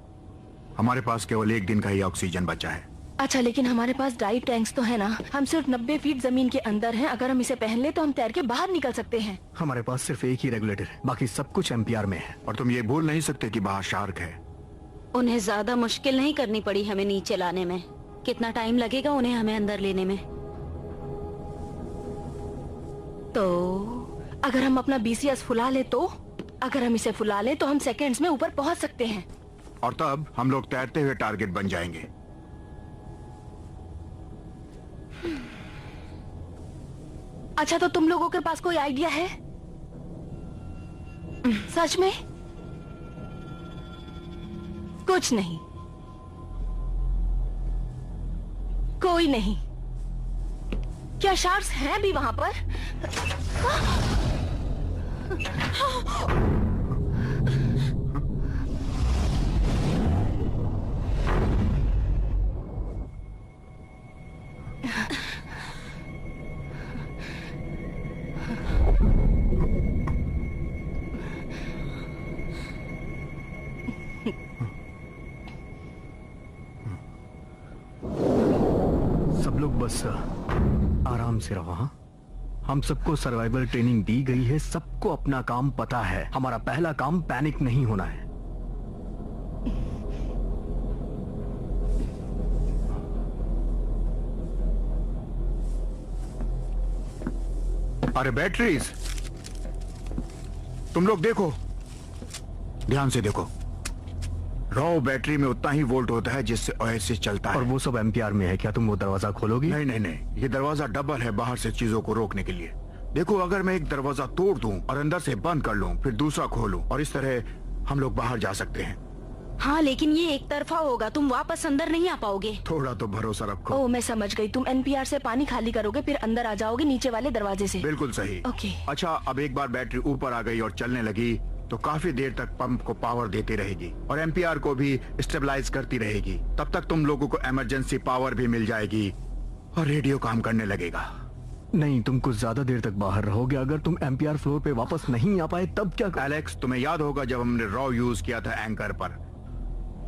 हमारे पास केवल एक दिन का ही ऑक्सीजन बचा है। अच्छा, लेकिन हमारे पास डाई टैंक्स तो है ना। हम सिर्फ 90 फीट जमीन के अंदर हैं। अगर हम इसे पहन ले तो हम तैर के बाहर निकल सकते हैं। हमारे पास सिर्फ एक ही रेगुलेटर है, बाकी सब कुछ एम्पियर में है। और तुम ये भूल नहीं सकते कि बाहर शार्क है। उन्हें ज्यादा मुश्किल नहीं करनी पड़ी हमें नीचे लाने में। कितना टाइम लगेगा उन्हें हमें अंदर लेने में? तो अगर हम अपना BCS फुला ले तो? अगर हम इसे फुला ले तो हम सेकंड्स में ऊपर पहुंच सकते हैं। और तब हम लोग तैरते हुए टारगेट बन जाएंगे। अच्छा, तो तुम लोगों के पास कोई आइडिया है? सच में? कुछ नहीं? कोई नहीं? क्या शार्क्स हैं भी वहां पर? सब लोग बस आराम से रहो। हाँ, हम सबको सर्वाइवल ट्रेनिंग दी गई है, सबको अपना काम पता है। हमारा पहला काम पैनिक नहीं होना है। अरे बैटरीज, तुम लोग देखो, ध्यान से देखो। रॉ बैटरी में उतना ही वोल्ट होता है जिससे ओएसिस चलता है। और वो सब एम्पियर में है। क्या तुम वो दरवाजा खोलोगी? नहीं नहीं नहीं, ये दरवाजा डबल है बाहर से चीजों को रोकने के लिए। देखो, अगर मैं एक दरवाजा तोड़ दूं और अंदर से बंद कर लूं, फिर दूसरा खोलूं, और इस तरह हम लोग बाहर जा सकते हैं। हाँ, लेकिन ये एक तरफा होगा। तुम वापस अंदर नहीं आ पाओगे। थोड़ा तो भरोसा रखो। ओह, मैं समझ गई। तुम NPR से पानी खाली करोगे, फिर अंदर आ जाओगे नीचे वाले दरवाजे से। बिल्कुल सही। ओके। अच्छा, अब एक बार बैटरी ऊपर आ गई और चलने लगी तो काफी देर तक पंप को पावर देती रहेगी और एम्पियर को भी स्टेबलाइज करती रहेगी। तब तक तुम लोगों को इमरजेंसी पावर भी मिल जाएगी और रेडियो काम करने लगेगा। नहीं, तुम कुछ ज्यादा देर तक बाहर रहोगे। अगर तुम एम्पियर फ्लोर पे वापस नहीं आ पाए तब क्या? एलेक्स, तुम्हें याद होगा जब हमने रॉ यूज किया था एंकर पर?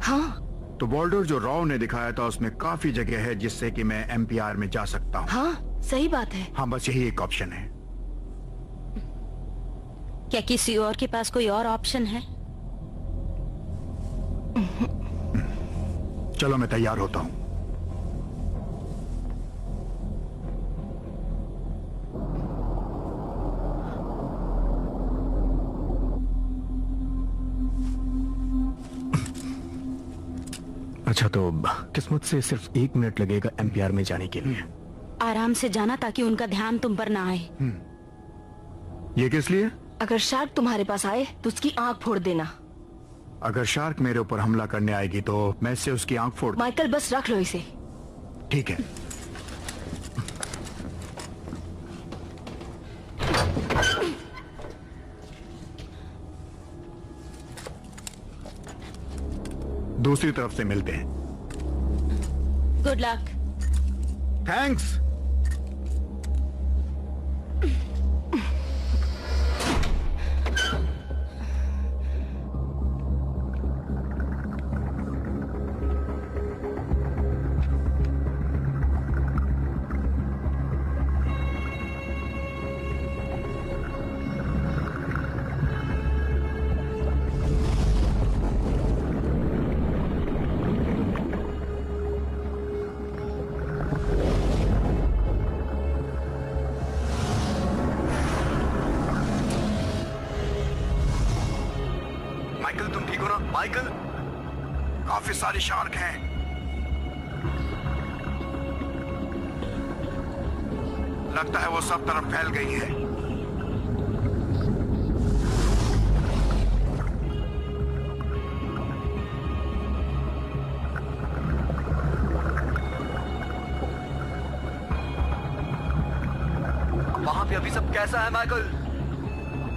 हाँ तो बोल्डर जो रॉ ने दिखाया था उसमें काफी जगह है जिससे कि मैं एम्पियर में जा सकता हूँ। हाँ, सही बात है। हाँ, बस यही एक ऑप्शन है। क्या किसी और के पास कोई और ऑप्शन है? चलो, मैं तैयार होता हूँ। अच्छा, तो किस्मत से सिर्फ 1 मिनट लगेगा एम्पियर में जाने के लिए। आराम से जाना ताकि उनका ध्यान तुम पर ना आए। ये किस लिए? अगर शार्क तुम्हारे पास आए तो उसकी आंख फोड़ देना। अगर शार्क मेरे ऊपर हमला करने आएगी तो मैं इससे उसकी आंख फोड़ दूं। माइकल, बस रख लो इसे। ठीक है। दूसरी तरफ से मिलते हैं। Good luck. थैंक्स। माइकल तुम ठीक हो ना? माइकल, काफी सारी शार्क हैं। लगता है वो सब तरफ फैल गई है। वहां पे अभी सब कैसा है माइकल?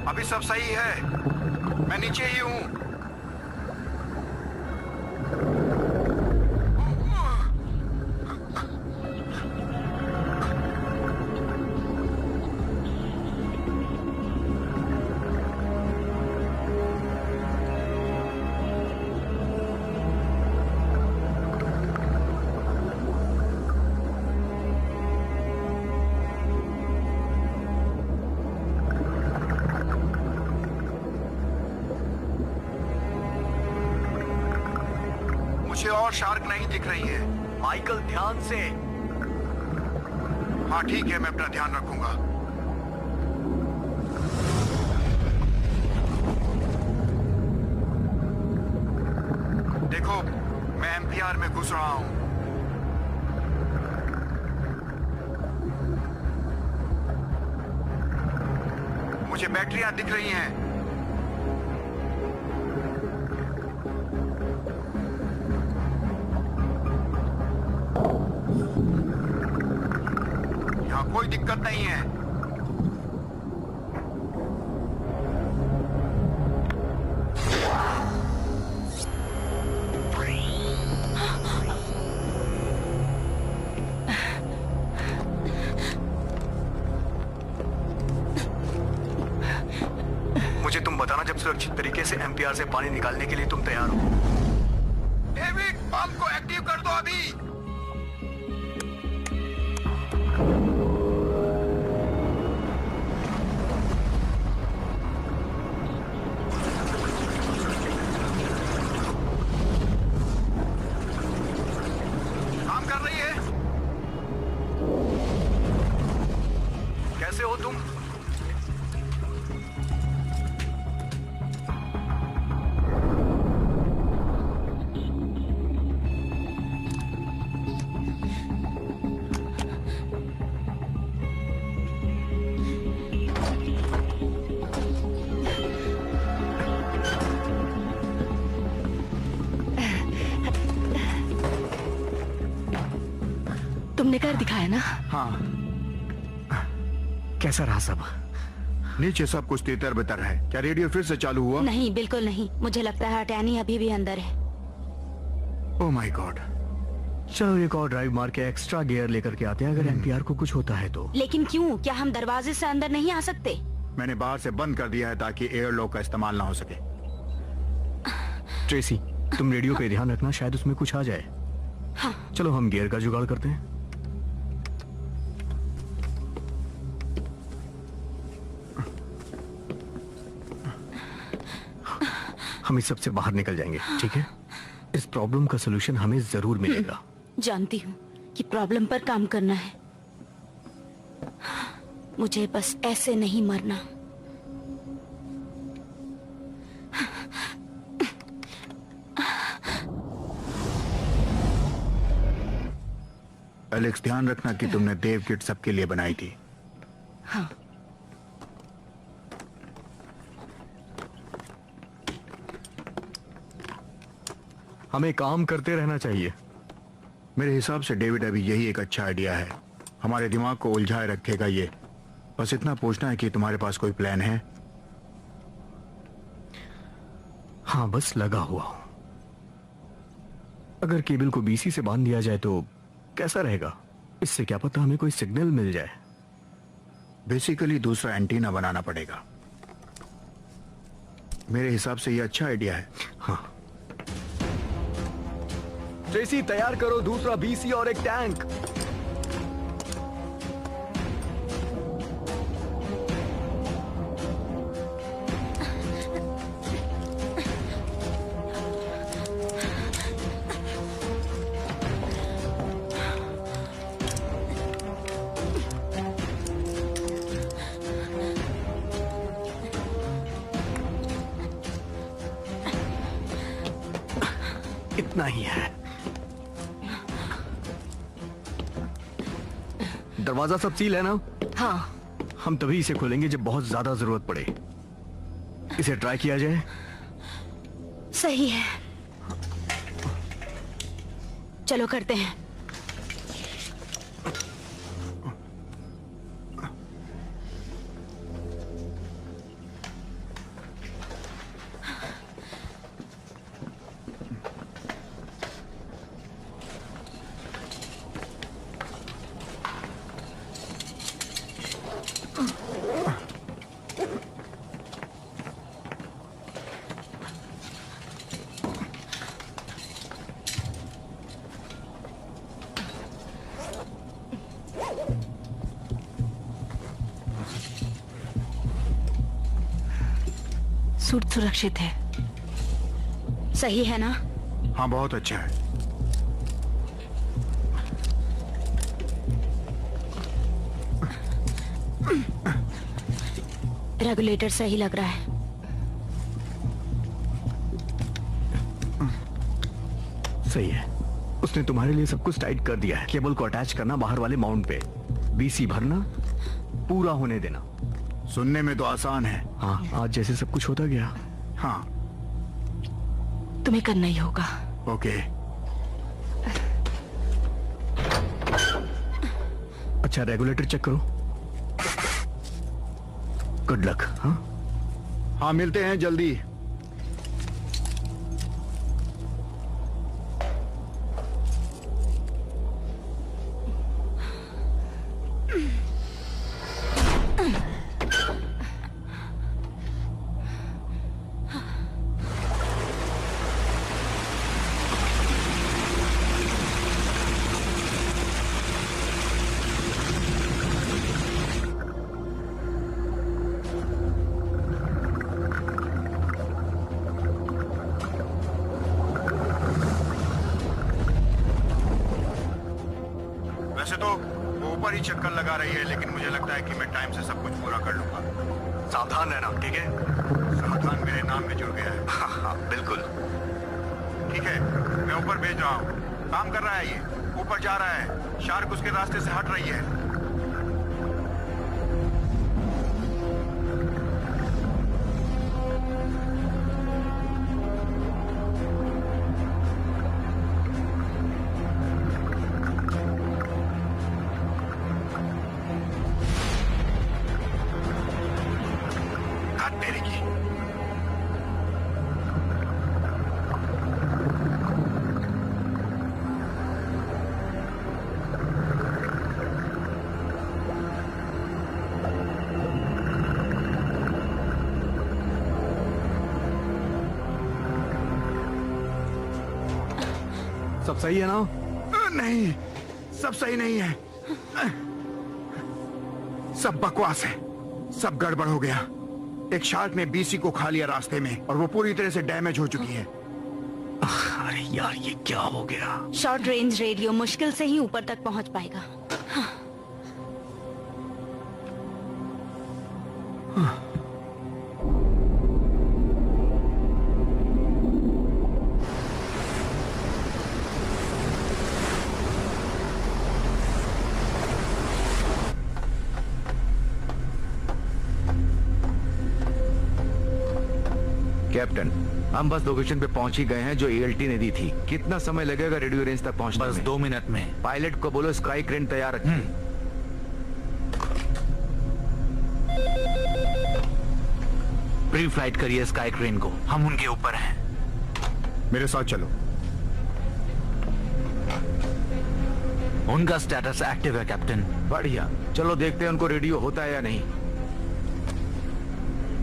अभी सब सही है, मैं नीचे ही हूँ। मुझे और शार्क नहीं दिख रही है। माइकल ध्यान से। हाँ ठीक है, मैं अपना ध्यान रखूंगा। देखो, मैं एमपीआर में घुस रहा हूं। मुझे बैटरियां दिख रही हैं। यहाँ कोई दिक्कत नहीं है। मुझे तुम बताना जब सुरक्षित तरीके से एमपीआर से पानी निकालने के लिए तुम तैयार हो। डेविड, पंप को एक्टिव कर दो अभी। काम कर रही है। कैसे हो तुम? तुमने कर दिखाया ना? हाँ, कैसा रहा सब? नीचे सब कुछ तितर बितर है। क्या रेडियो फिर से चालू हुआ? नहीं, बिल्कुल नहीं। मुझे लगता है टैनी अभी भी अंदर है। Oh my God. चलो एक और ड्राइव मार के एक्स्ट्रा गियर लेकर के आते हैं अगर एमपीआर को कुछ होता है तो। लेकिन क्यों? क्या हम दरवाजे से अंदर नहीं आ सकते? मैंने बाहर से बंद कर दिया है ताकि एयरलॉक का इस्तेमाल ना हो सके। ट्रेसी, तुम रेडियो पे ध्यान रखना, शायद उसमें कुछ आ जाए। हाँ। चलो हम गियर का जुगाड़ करते हैं। हम इस सबसे बाहर निकल जाएंगे, ठीक है? इस प्रॉब्लम का सलूशन हमें जरूर मिलेगा। जानती हूँ कि प्रॉब्लम पर काम करना है। मुझे बस ऐसे नहीं मरना। एलेक्स, ध्यान रखना कि तुमने देव किट सबके लिए बनाई थी। हाँ। हमें काम करते रहना चाहिए। मेरे हिसाब से डेविड अभी यही एक अच्छा आइडिया है। हमारे दिमाग को उलझाए रखेगा ये। बस इतना पूछना है कि तुम्हारे पास कोई प्लान है? हाँ, बस लगा हुआ हूं। अगर केबल को बीसी से बांध दिया जाए तो कैसा रहेगा? इससे क्या पता हमें कोई सिग्नल मिल जाए। बेसिकली दूसरा एंटीना बनाना पड़ेगा। मेरे हिसाब से ये अच्छा आइडिया है। हाँ। ट्रेसी, तैयार करो दूसरा बीसी और एक टैंक। इतना ही है। दरवाजा सब सील है ना? हाँ। हम तभी इसे खोलेंगे जब बहुत ज्यादा जरूरत पड़े। इसे ट्राई किया जाए। सही है, चलो करते हैं। सूट सुरक्षित है। सही है ना? हाँ, बहुत अच्छा है। रेगुलेटर सही लग रहा है। सही है। उसने तुम्हारे लिए सब कुछ टाइट कर दिया है। केबल को अटैच करना बाहर वाले माउंट पे, बीसी भरना, पूरा होने देना। सुनने में तो आसान है। हाँ, आज जैसे सब कुछ होता गया। हाँ। तुम्हें करना ही होगा। ओके। अच्छा, रेगुलेटर चेक करो। Good luck. हाँ हाँ, मिलते हैं जल्दी। वैसे तो वो ऊपर ही चक्कर लगा रही है, लेकिन मुझे लगता है कि मैं टाइम से सब कुछ पूरा कर लूंगा। सावधान रहना, ठीक है? सावधान मेरे नाम में जुड़ गया है। हाँ हाँ, बिल्कुल। ठीक है, मैं ऊपर भेज रहा हूँ। काम कर रहा है ये, ऊपर जा रहा है। शार्क उसके रास्ते से हट रही है। तेरी की। सब सही है ना? नहीं, सब सही नहीं है। सब बकवास है। सब गड़बड़ हो गया। एक शार्क ने बीसी को खा लिया रास्ते में और वो पूरी तरह से डैमेज हो चुकी है। अरे यार, ये क्या हो गया? शॉर्ट रेंज रेडियो मुश्किल से ही ऊपर तक पहुंच पाएगा। कैप्टन, हम बस लोकेशन पे पहुंच ही गए हैं जो ईएलटी ने दी थी। कितना समय लगेगा रेडियो रेंज तक पहुंचने बस में? 2 मिनट में। पायलट को बोलो स्काई क्रेन तैयार रखें। प्री फ्लाइट करिए स्काई क्रेन को, हम उनके ऊपर हैं। मेरे साथ चलो। उनका स्टेटस एक्टिव है कैप्टन। बढ़िया, चलो देखते हैं उनको रेडियो होता है या नहीं।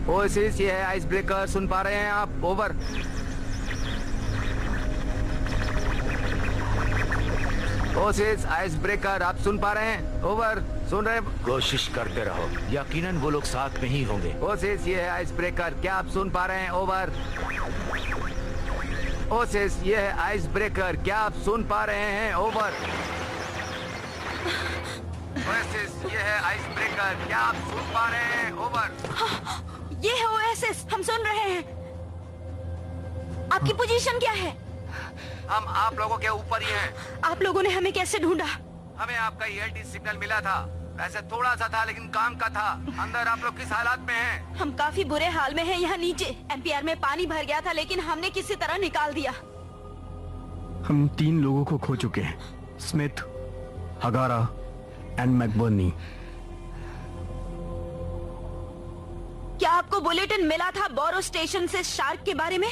ओएसिस, ये है आइस ब्रेकर, सुन पा रहे हैं आप? ओवर। ओएसिस, आइस ब्रेकर, आप सुन पा रहे हैं? ओवर। सुन रहे? कोशिश करते रहो, यकीनन वो लोग साथ में ही होंगे। ओएसिस, ये है आइस ब्रेकर, क्या आप सुन पा रहे हैं? ओवर। ओएसिस, ये है आइस ब्रेकर, क्या आप सुन पा रहे हैं? ओवर। ओएसिस, ये है आइस ब्रेकर, क्या आप सुन पा रहे हैं? ओवर। ये है ओएसिस, हम सुन रहे हैं। आपकी पोजीशन क्या है? हम आप लोगों के ऊपर ही हैं। आप लोगों ने हमें कैसे ढूंढा? हमें आपका ELT सिग्नल मिला था। वैसे थोड़ा सा था लेकिन काम का था। अंदर आप लोग किस हालात में हैं? हम काफी बुरे हाल में हैं यहाँ नीचे। MPR में पानी भर गया था लेकिन हमने किसी तरह निकाल दिया। हम 3 लोगों को खो चुके हैं, स्मिथ, हगारा एंड मैकबर्नी। क्या आपको बुलेटिन मिला था बोरो स्टेशन से शार्क के बारे में?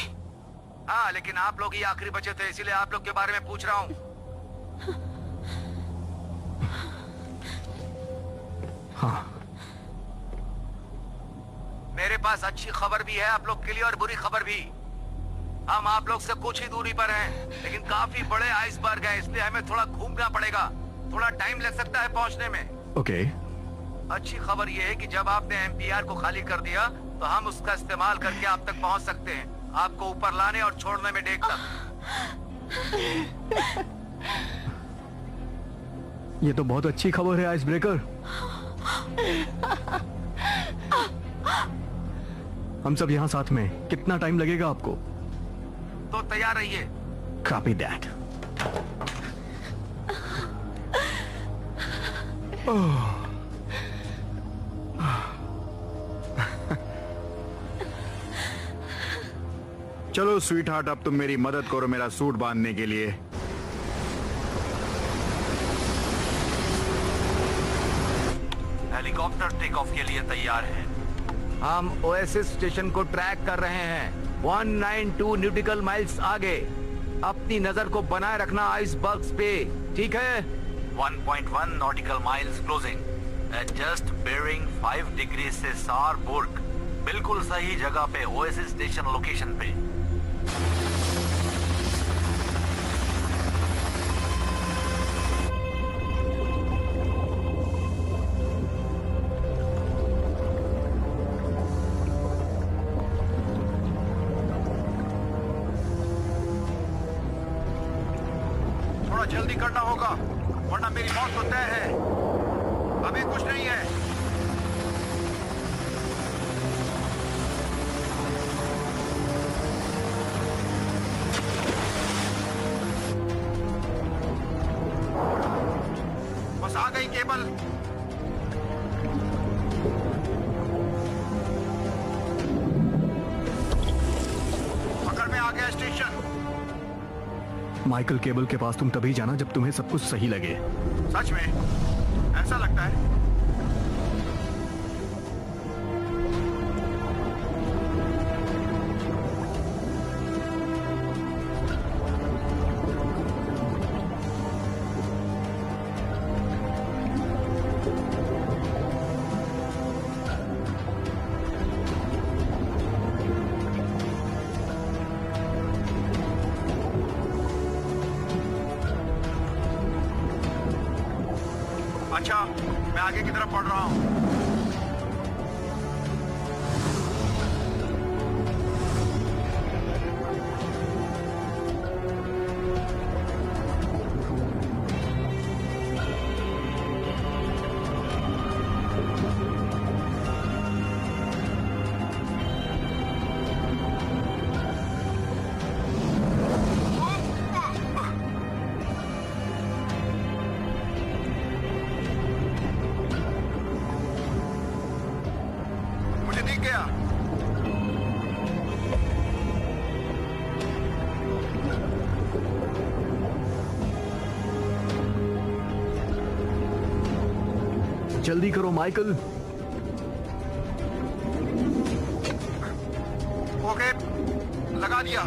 हाँ, लेकिन आप लोग ही आखिरी बचे थे, इसीलिए आप लोग के बारे में पूछ रहा हूँ। हाँ, मेरे पास अच्छी खबर भी है आप लोग के लिए और बुरी खबर भी। हम आप लोग से कुछ ही दूरी पर हैं, लेकिन काफी बड़े आइसबर्ग हैं, इसलिए हमें थोड़ा घूमना पड़ेगा। थोड़ा टाइम लग सकता है पहुंचने में। ओके। अच्छी खबर यह है कि जब आपने MPR को खाली कर दिया तो हम उसका इस्तेमाल करके आप तक पहुंच सकते हैं, आपको ऊपर लाने और छोड़ने में डेग तक। ये तो बहुत अच्छी खबर है आइस ब्रेकर। हम सब यहाँ साथ में। कितना टाइम लगेगा आपको? तो तैयार रहिए। Copy that. चलो स्वीट हार्ट, अब तुम मेरी मदद करो मेरा सूट बांधने के लिए। हेलीकॉप्टर टेक ऑफ के लिए तैयार है। हम ओएसिस स्टेशन को ट्रैक कर रहे हैं, 192 न्यूटिकल माइल्स आगे। अपनी नजर को बनाए रखना आइसबर्ग्स पे, ठीक है? 1.1 nautical miles closing. Adjust bearing 5 degree से सारबुर्ग। बिल्कुल सही जगह पे, ओएसिस स्टेशन लोकेशन पे। थोड़ा जल्दी करना होगा वरना मेरी मौत तो तय है। अभी कुछ नहीं है। बस आ गई केबल। पकड़ में आ गया स्टेशन। माइकल, केबल के पास तुम तभी जाना जब तुम्हें सब कुछ सही लगे। सच में ऐसा लगता है? अच्छा, मैं आगे की तरफ बढ़ रहा हूँ। मुझे दिख गया। जल्दी करो माइकल। ओके, लगा दिया।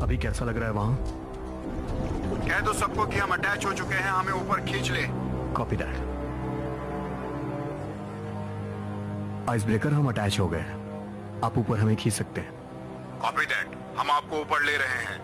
अभी कैसा लग रहा है वहां? कह दो सबको कि हम अटैच हो चुके हैं, हमें ऊपर खींच ले। Copy that. आइस ब्रेकर, हम अटैच हो गए। आप ऊपर हमें खींच सकते हैं। कॉपी दैट, हम आपको ऊपर ले रहे हैं।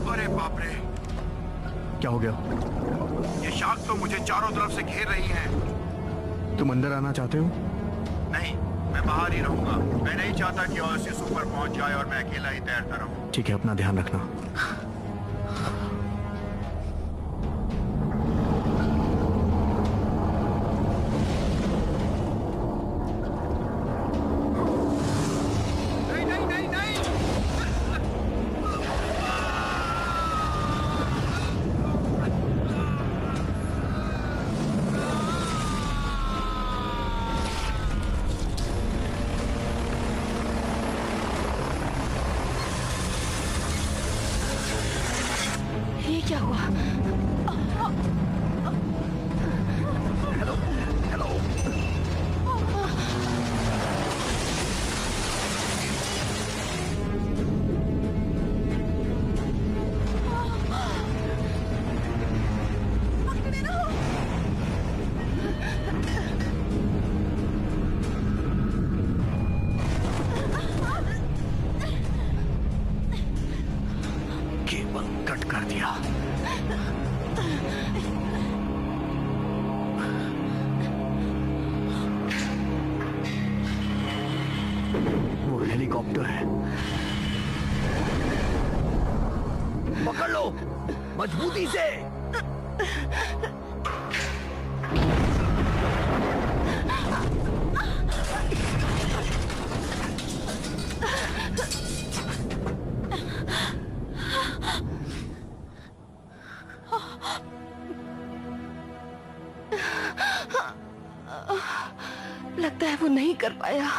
अरे बाप रे, क्या हो गया? ये शार्क तो मुझे चारों तरफ से घेर रही हैं। तुम अंदर आना चाहते हो? नहीं, मैं बाहर ही रहूंगा। मैं नहीं चाहता कि ओएसिस ऊपर पहुंच जाए और मैं अकेला ही तैरता रहूं। ठीक है, अपना ध्यान रखना। ये क्या हुआ? केबल कट कर दिया। वो हेलीकॉप्टर है। पकड़ लो मजबूती से। लगता है वो नहीं कर पाया।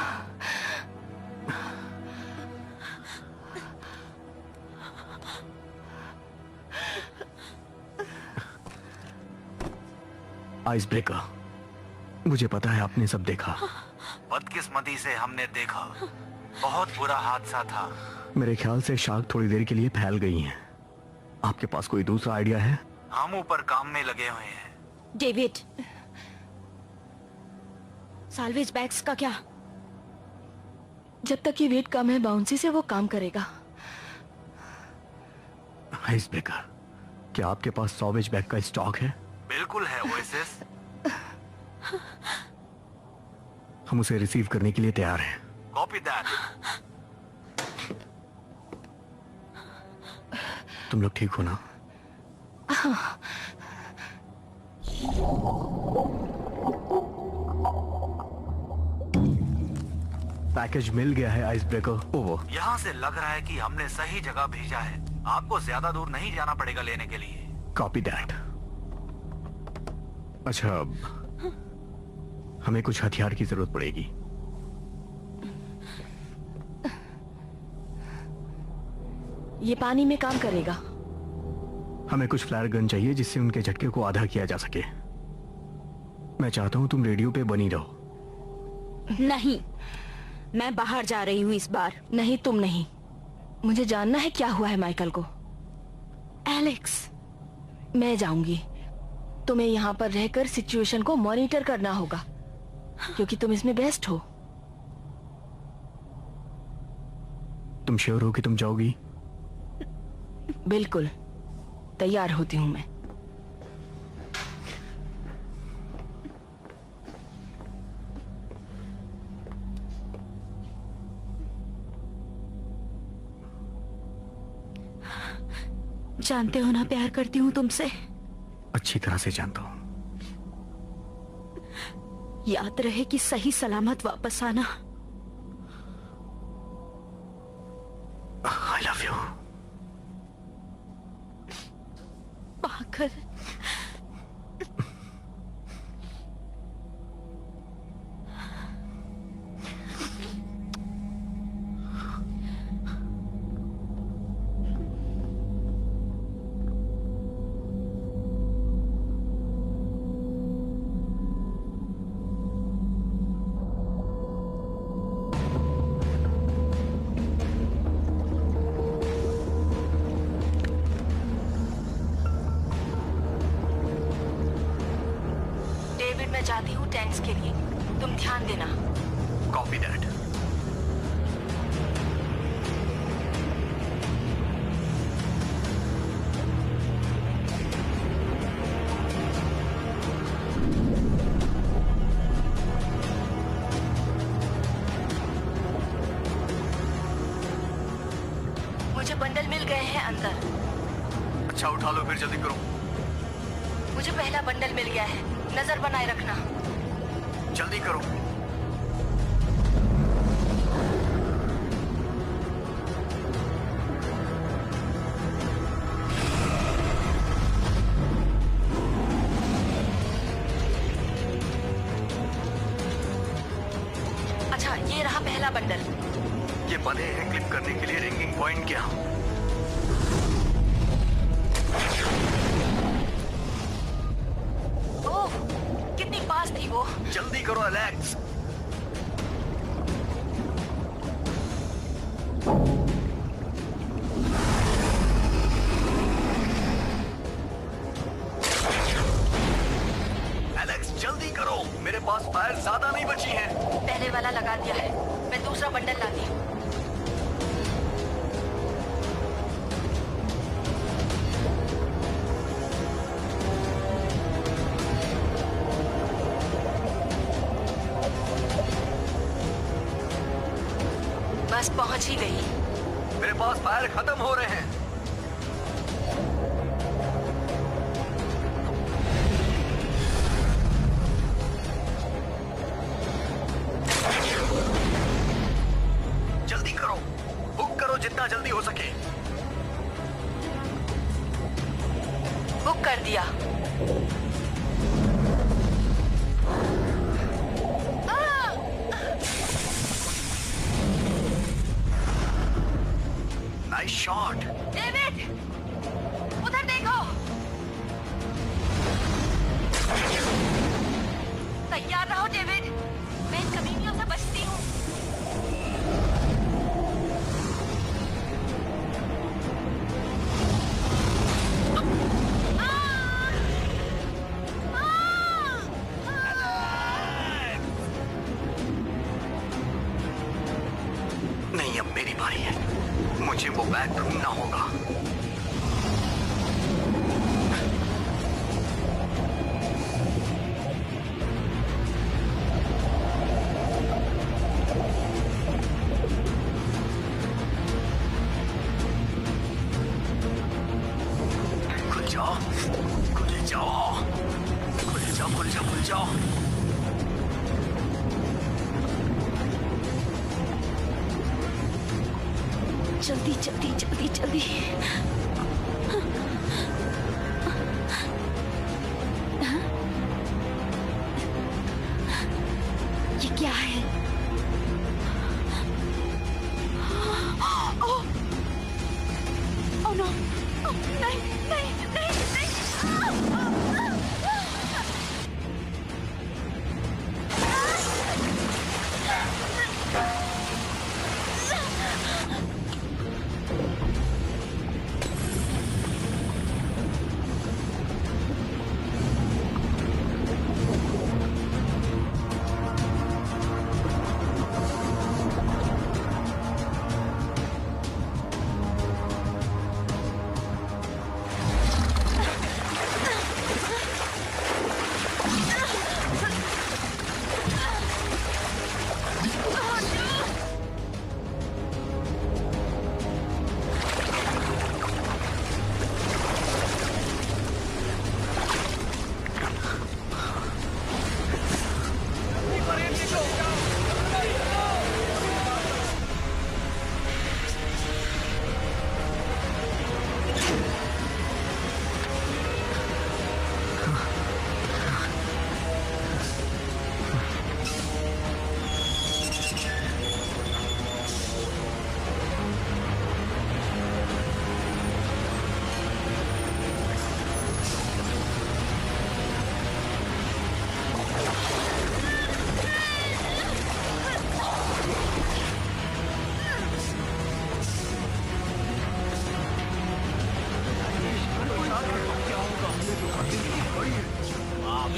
आइस ब्रेकर, मुझे पता है आपने सब देखा। बदकिस्मती से हमने देखा। बहुत बुरा हादसा था। मेरे ख्याल से शार्क थोड़ी देर के लिए फैल गई हैं। आपके पास कोई दूसरा आइडिया है? हम ऊपर काम में लगे हुए हैं। डेविड, साल्वेज बैग्स का क्या? जब तक ये वेट कम है, बाउंसी से वो काम करेगा। आइस ब्रेकर, क्या आपके पास सॉवेज बैग का स्टॉक है? बिल्कुल है ओएसिस। हम उसे रिसीव करने के लिए तैयार हैं। Copy that. तुम लोग ठीक हो ना? पैकेज मिल गया है आइस ब्रेकर। ओवर। यहाँ से लग रहा है कि हमने सही जगह भेजा है। आपको ज्यादा दूर नहीं जाना पड़ेगा लेने के लिए। Copy that. अच्छा, हमें कुछ हथियार की जरूरत पड़ेगी। ये पानी में काम करेगा। हमें कुछ फ्लायर गन चाहिए जिससे उनके झटके को आधा किया जा सके। मैं चाहता हूं तुम रेडियो पे बनी रहो। नहीं, मैं बाहर जा रही हूँ इस बार। नहीं, तुम नहीं। मुझे जानना है क्या हुआ है माइकल को। एलेक्स, मैं जाऊंगी। तुम्हें यहाँ पर रहकर सिचुएशन को मॉनिटर करना होगा, क्योंकि तुम इसमें बेस्ट हो। तुम श्योर हो कि तुम जाओगी? बिल्कुल, तैयार होती हूँ मैं। जानते हो ना, प्यार करती हूँ तुमसे। अच्छी तरह से जानता हूं। याद रहे कि सही सलामत वापस आना। I love you. पागल। मैं जाती हूँ टैंक्स के लिए, तुम ध्यान देना। Copy that. अच्छा उठा लो, फिर जल्दी करो। मुझे पहला बंडल मिल गया है, नजर बनाए रखना। जल्दी करो। अच्छा, ये रहा पहला बंडल। ये बने हैं क्लिप करने के लिए रिंगिंग पॉइंट क्या? ओह, कितनी पास थी वो। जल्दी करो एलेक्स। एलेक्स जल्दी करो, मेरे पास फायर ज्यादा नहीं बची है। पहले वाला लगा दिया है, मैं दूसरा बंडल लाती हूँ। बस पहुंच ही गई। मेरे पास फायर खत्म हो रहे हैं। जल्दी करो, हुक करो जितना जल्दी हो सके। बुक कर दिया। Nice shot. डेविड, उधर देखो। तैयार रहो डेविड, मैं इन कमीनियों से बचती हूँ। नहीं, अब मेरी बारी है, मुझे वो बैग ढूंढना होगा। खुल जाओ, खुल जाओ, खुल जाओ, खुल जाओ, खुल जाओ। जल्दी जल्दी जल्दी जल्दी। ये क्या है? ओह, ओह नो, नहीं नहीं नहीं नहीं।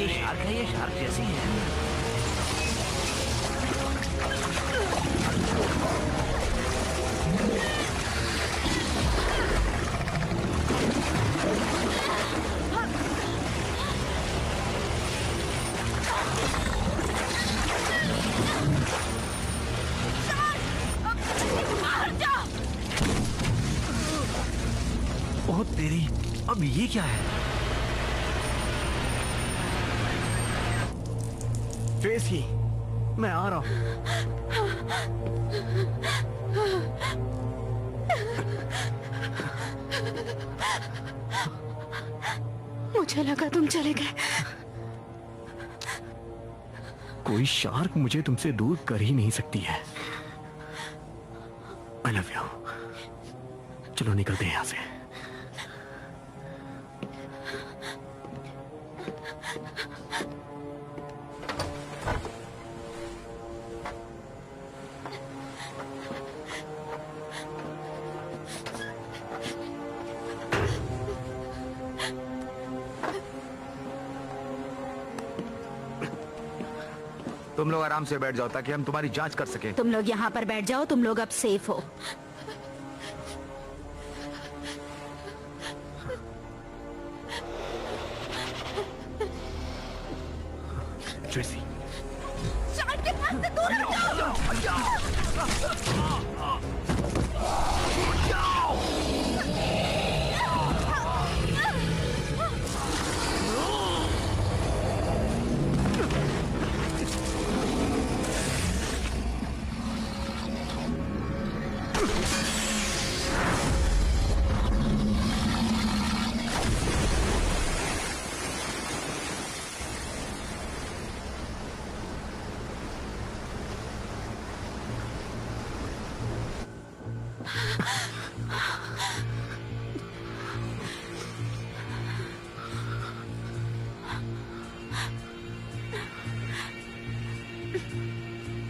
ये शार्क है, ये शार्क जैसी है। ओह तेरी, अब ये क्या है? ट्रेसी, मैं आ रहा हूं। मुझे लगा तुम चले गए। कोई शार्क मुझे तुमसे दूर कर ही नहीं सकती है। I love you. चलो निकलते हैं यहां से। तुम लोग आराम से बैठ जाओ ताकि हम तुम्हारी जांच कर सके। तुम लोग यहाँ पर बैठ जाओ, तुम लोग अब सेफ हो। ट्रेसी, शार्क के पास से दूर हट जाओ।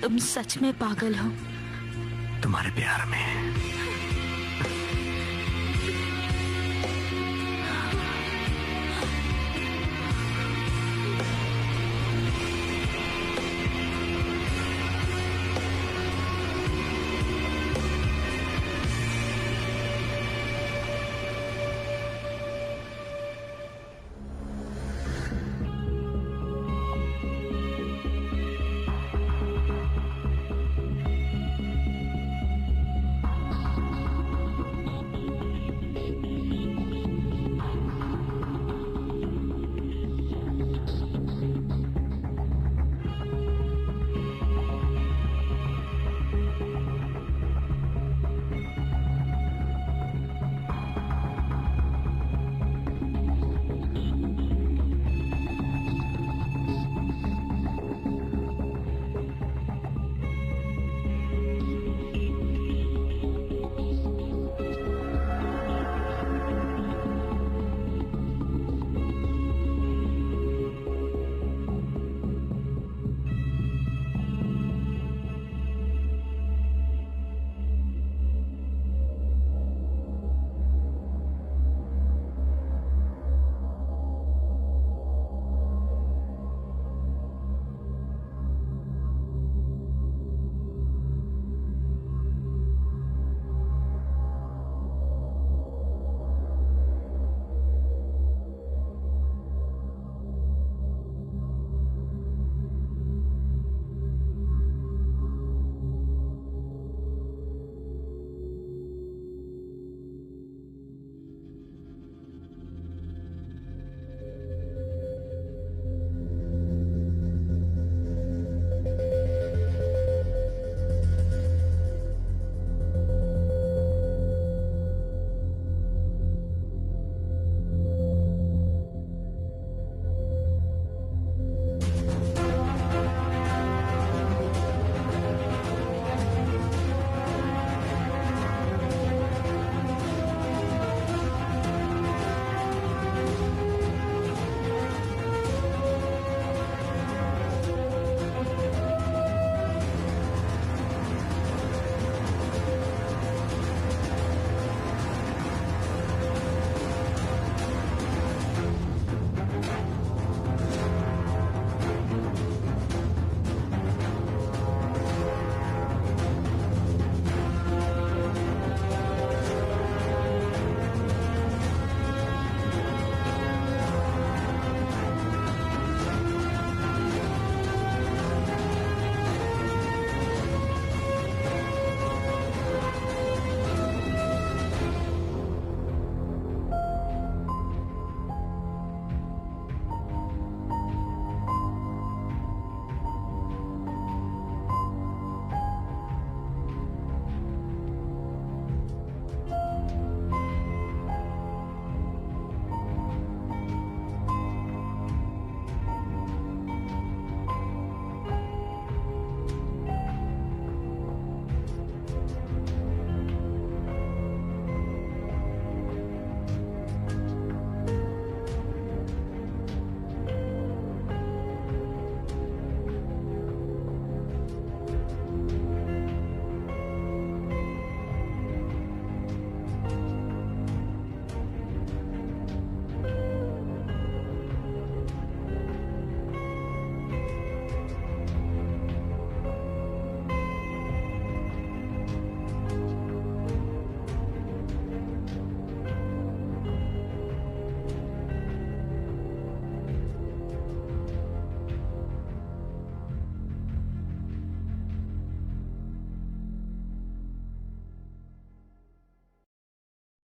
तुम सच में पागल हो। तुम्हारे प्यार में